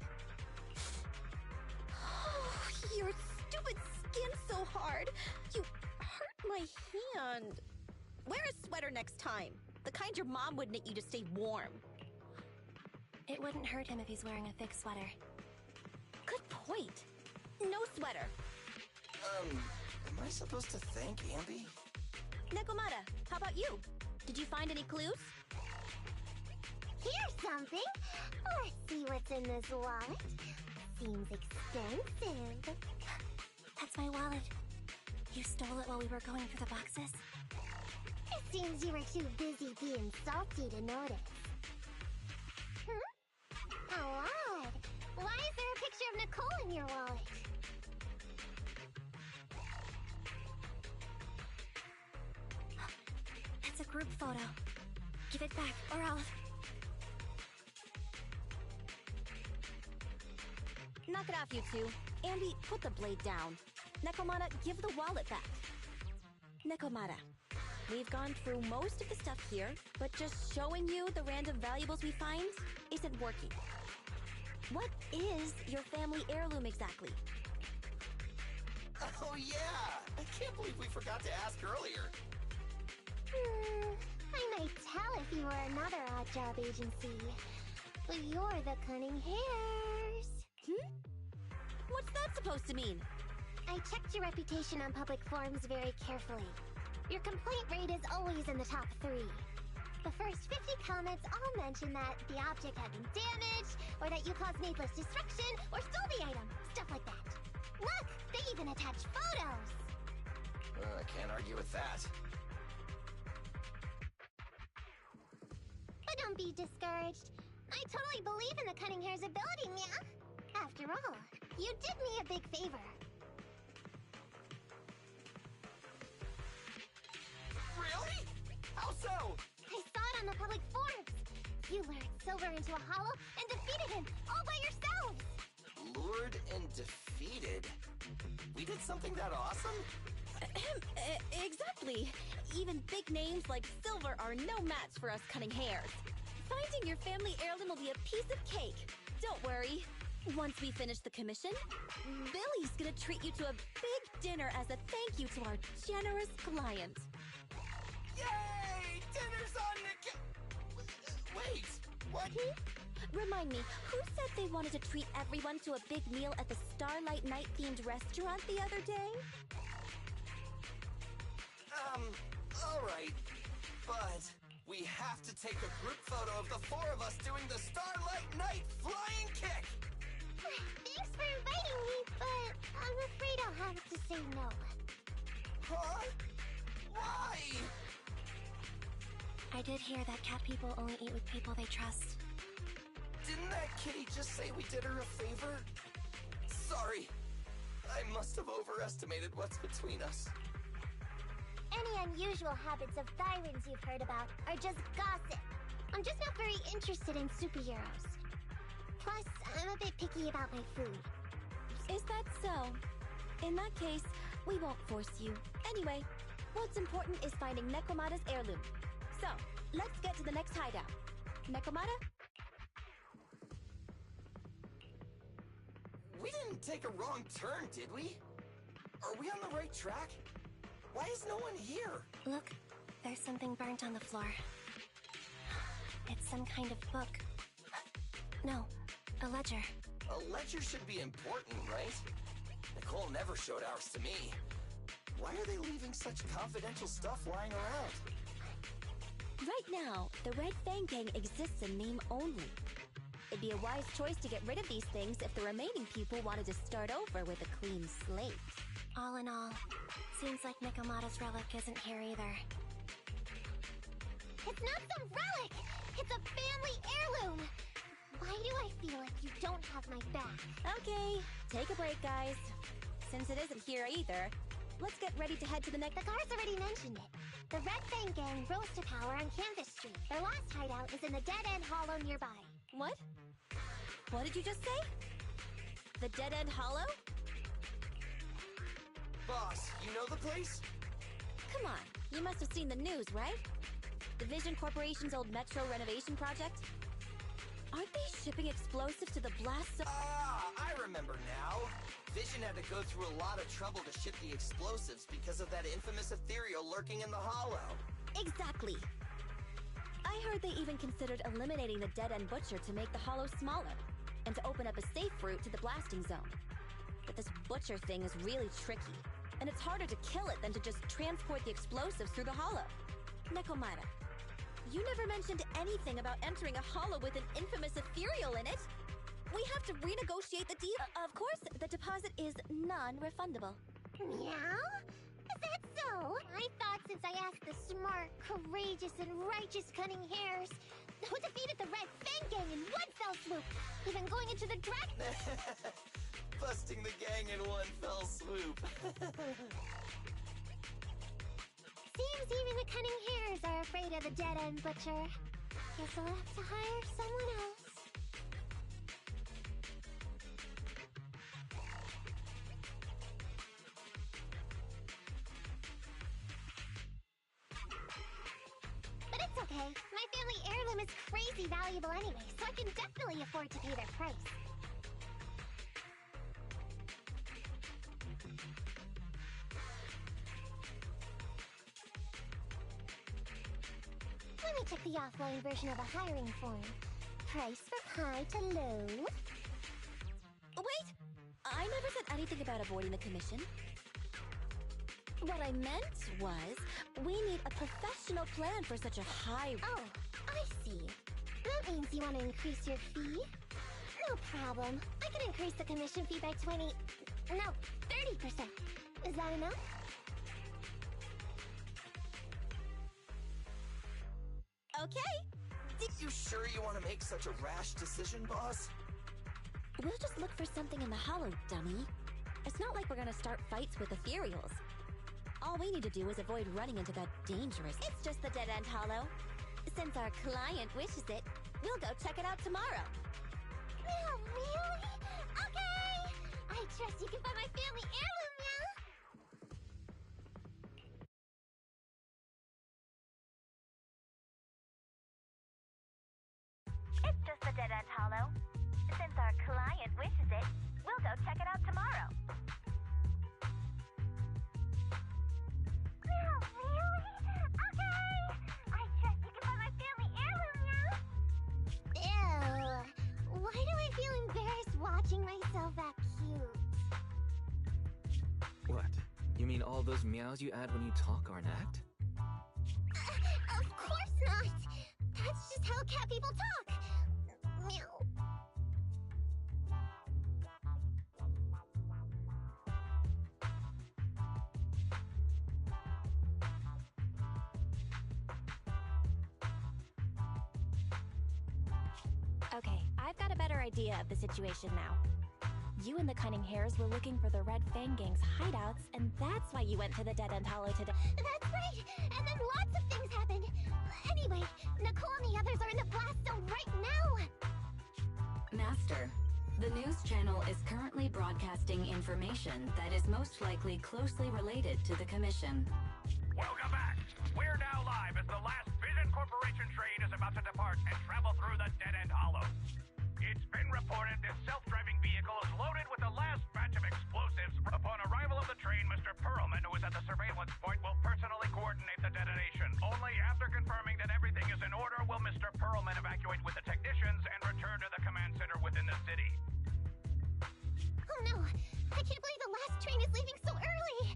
Your stupid skin's so hard. You hurt my hand. Wear a sweater next time. The kind your mom would knit you to stay warm. It wouldn't hurt him if he's wearing a thick sweater. Good point. No sweater. Am I supposed to thank Ambi? Nekomata, how about you? Did you find any clues? Here's something. Let's see what's in this wallet. Seems expensive. That's my wallet. You stole it while we were going through the boxes? It seems you were too busy being salty to notice. How odd. Why is there a picture of Nicole in your wallet? It's a group photo. Give it back, or I'll... Knock it off, you two. Ambi, put the blade down. Nekomata, give the wallet back. Nekomata, we've gone through most of the stuff here, but just showing you the random valuables we find isn't working. What is your family heirloom exactly? Oh yeah! I can't believe we forgot to ask earlier. I might tell if you were another odd job agency. But you're the Cunning Hairs. What's that supposed to mean? I checked your reputation on public forums very carefully. Your complaint rate is always in the top 3. The first 50 comments all mention that the object had been damaged, or that you caused needless destruction, or stole the item. Stuff like that. Look! They even attach photos! I can't argue with that. But don't be discouraged. I totally believe in the Cunning Hair's ability, Mia. After all, you did me a big favor. Really? How so? I saw it on the public forums. You lured Silver into a hollow and defeated him all by yourselves. Lured and defeated? We did something that awesome? Exactly. Even big names like Silver are no match for us Cunning Hairs. Finding your family heirloom will be a piece of cake. Don't worry. Once we finish the commission, Billy's gonna treat you to a big dinner as a thank you to our generous client. Yay! Dinner's on wait, what? Remind me, who said they wanted to treat everyone to a big meal at the Starlight Night-themed restaurant the other day? Alright. But we have to take a group photo of the 4 of us doing the Starlight Night flying kick! Thanks for inviting me, but I'm afraid I'll have to say no. Huh? Why? I did hear that cat people only eat with people they trust. Didn't that kitty just say we did her a favor? Sorry. I must have overestimated what's between us. Any unusual habits of Thyrans you've heard about are just gossip. I'm just not very interested in superheroes. Plus, I'm a bit picky about my food. Is that so? In that case, we won't force you. Anyway, what's important is finding Nekomata's heirloom. So, let's get to the next hideout. Nekomata? We didn't take a wrong turn, did we? Are we on the right track? Why is no one here? Look, there's something burnt on the floor. It's some kind of book. No, a ledger. A ledger should be important, right? Nicole never showed ours to me. Why are they leaving such confidential stuff lying around? Right now, the Red Fang Gang exists in name only. It'd be a wise choice to get rid of these things if the remaining people wanted to start over with a clean slate. All in all, seems like Nekomata's relic isn't here either. It's not some relic! It's a family heirloom! Why do I feel like you don't have my back? Okay, take a break, guys. Since it isn't here either, let's get ready to head to the next... The guards already mentioned it. The Red Fang Gang rose to power on Canvas Street. Their last hideout is in the Dead End Hollow nearby. What? What did you just say? The Dead End Hollow? Boss, you know the place? Come on, you must have seen the news, right? The Vision Corporation's old metro renovation project? Aren't they shipping explosives to the blast zone? Ah, I remember now. Vision had to go through a lot of trouble to ship the explosives because of that infamous ethereal lurking in the hollow. Exactly. I heard they even considered eliminating the Dead-End Butcher to make the hollow smaller, and to open up a safe route to the blasting zone. But this Butcher thing is really tricky, and it's harder to kill it than to just transport the explosives through the hollow. Nekomata, you never mentioned anything about entering a hollow with an infamous ethereal in it. We have to renegotiate the deal. Of course, the deposit is non-refundable. Meow? Is that so? I thought since I asked the smart, courageous, and righteous Cunning Hares, who defeated the Red Fang Gang in one fell swoop, even going into the dragon... Busting the gang in one fell swoop. Seems even the Cunning Hares are afraid of the Dead-End Butcher. Guess I'll have to hire someone else. But it's okay. My family heirloom is crazy valuable anyway, so I can definitely afford to pay their price. Let me check the offline version of a hiring form. Price from high to low. Wait! I never said anything about avoiding the commission. What I meant was, we need a professional plan for such a high... Oh, I see. That means you want to increase your fee? No problem. I can increase the commission fee by 20... No, 30%. Is that enough? Okay. You sure you want to make such a rash decision, boss? We'll just look for something in the hollow, dummy. It's not like we're gonna start fights with ethereals. All we need to do is avoid running into that dangerous... It's just the Dead-End Hollow. Since our client wishes it, we'll go check it out tomorrow. Oh, really? Okay! I trust you can find my family heirloom now! It's just the Dead-End Hollow. Since our client wishes it, we'll go check it out tomorrow. Oh, really? Okay! I trust you can find my family heirloom now! Ew. Why do I feel embarrassed watching myself act cute? What? You mean all those meows you add when you talk are an act? Of course not! That's just how cat people talk! Meow. Okay, I've got a better idea of the situation now. You and the Cunning Hares were looking for the Red Fang Gang's hideouts, and that's why you went to the Dead-End Hollow today. That's right! And then lots of things happened! Anyway, Nicole and the others are in the blast zone right now! Master, the news channel is currently broadcasting information that is most likely closely related to the Commission. Welcome back! We're now live as the last Vision Corporation train is about to depart and travel through the Dead-End Hollow. It's been reported this self-driving vehicle is loaded with the last batch of explosives. Upon arrival of the train, Mr. Perlman, who is at the surveillance point, will personally coordinate the detonation. Only after confirming that everything is in order will Mr. Perlman evacuate with the technicians and return to the command center within the city. Oh no! I can't believe the last train is leaving so early!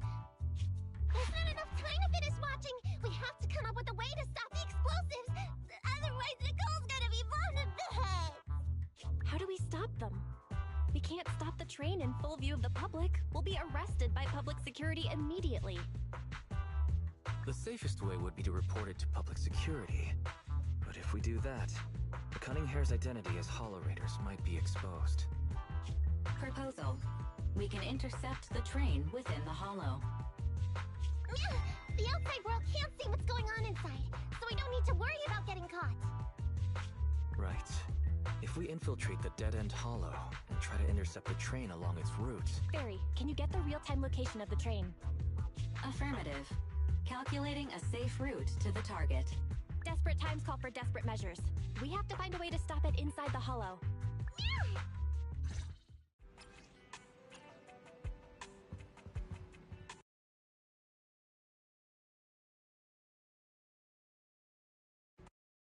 There's not enough time to finish watching! We have to come up with a way to stop the explosives! Otherwise, Nicole's gonna be blown to bits! How do we stop them? We can't stop the train in full view of the public. We'll be arrested by public security immediately. The safest way would be to report it to public security. But if we do that, the Cunning Hare's identity as Hollow Raiders might be exposed. Proposal. We can intercept the train within the hollow. The outside world can't see what's going inside, so we don't need to worry about getting caught. Right. If we infiltrate the dead-end hollow and try to intercept the train along its route... Barry, can you get the real-time location of the train? Affirmative. Calculating a safe route to the target. Desperate times call for desperate measures. We have to find a way to stop it inside the hollow.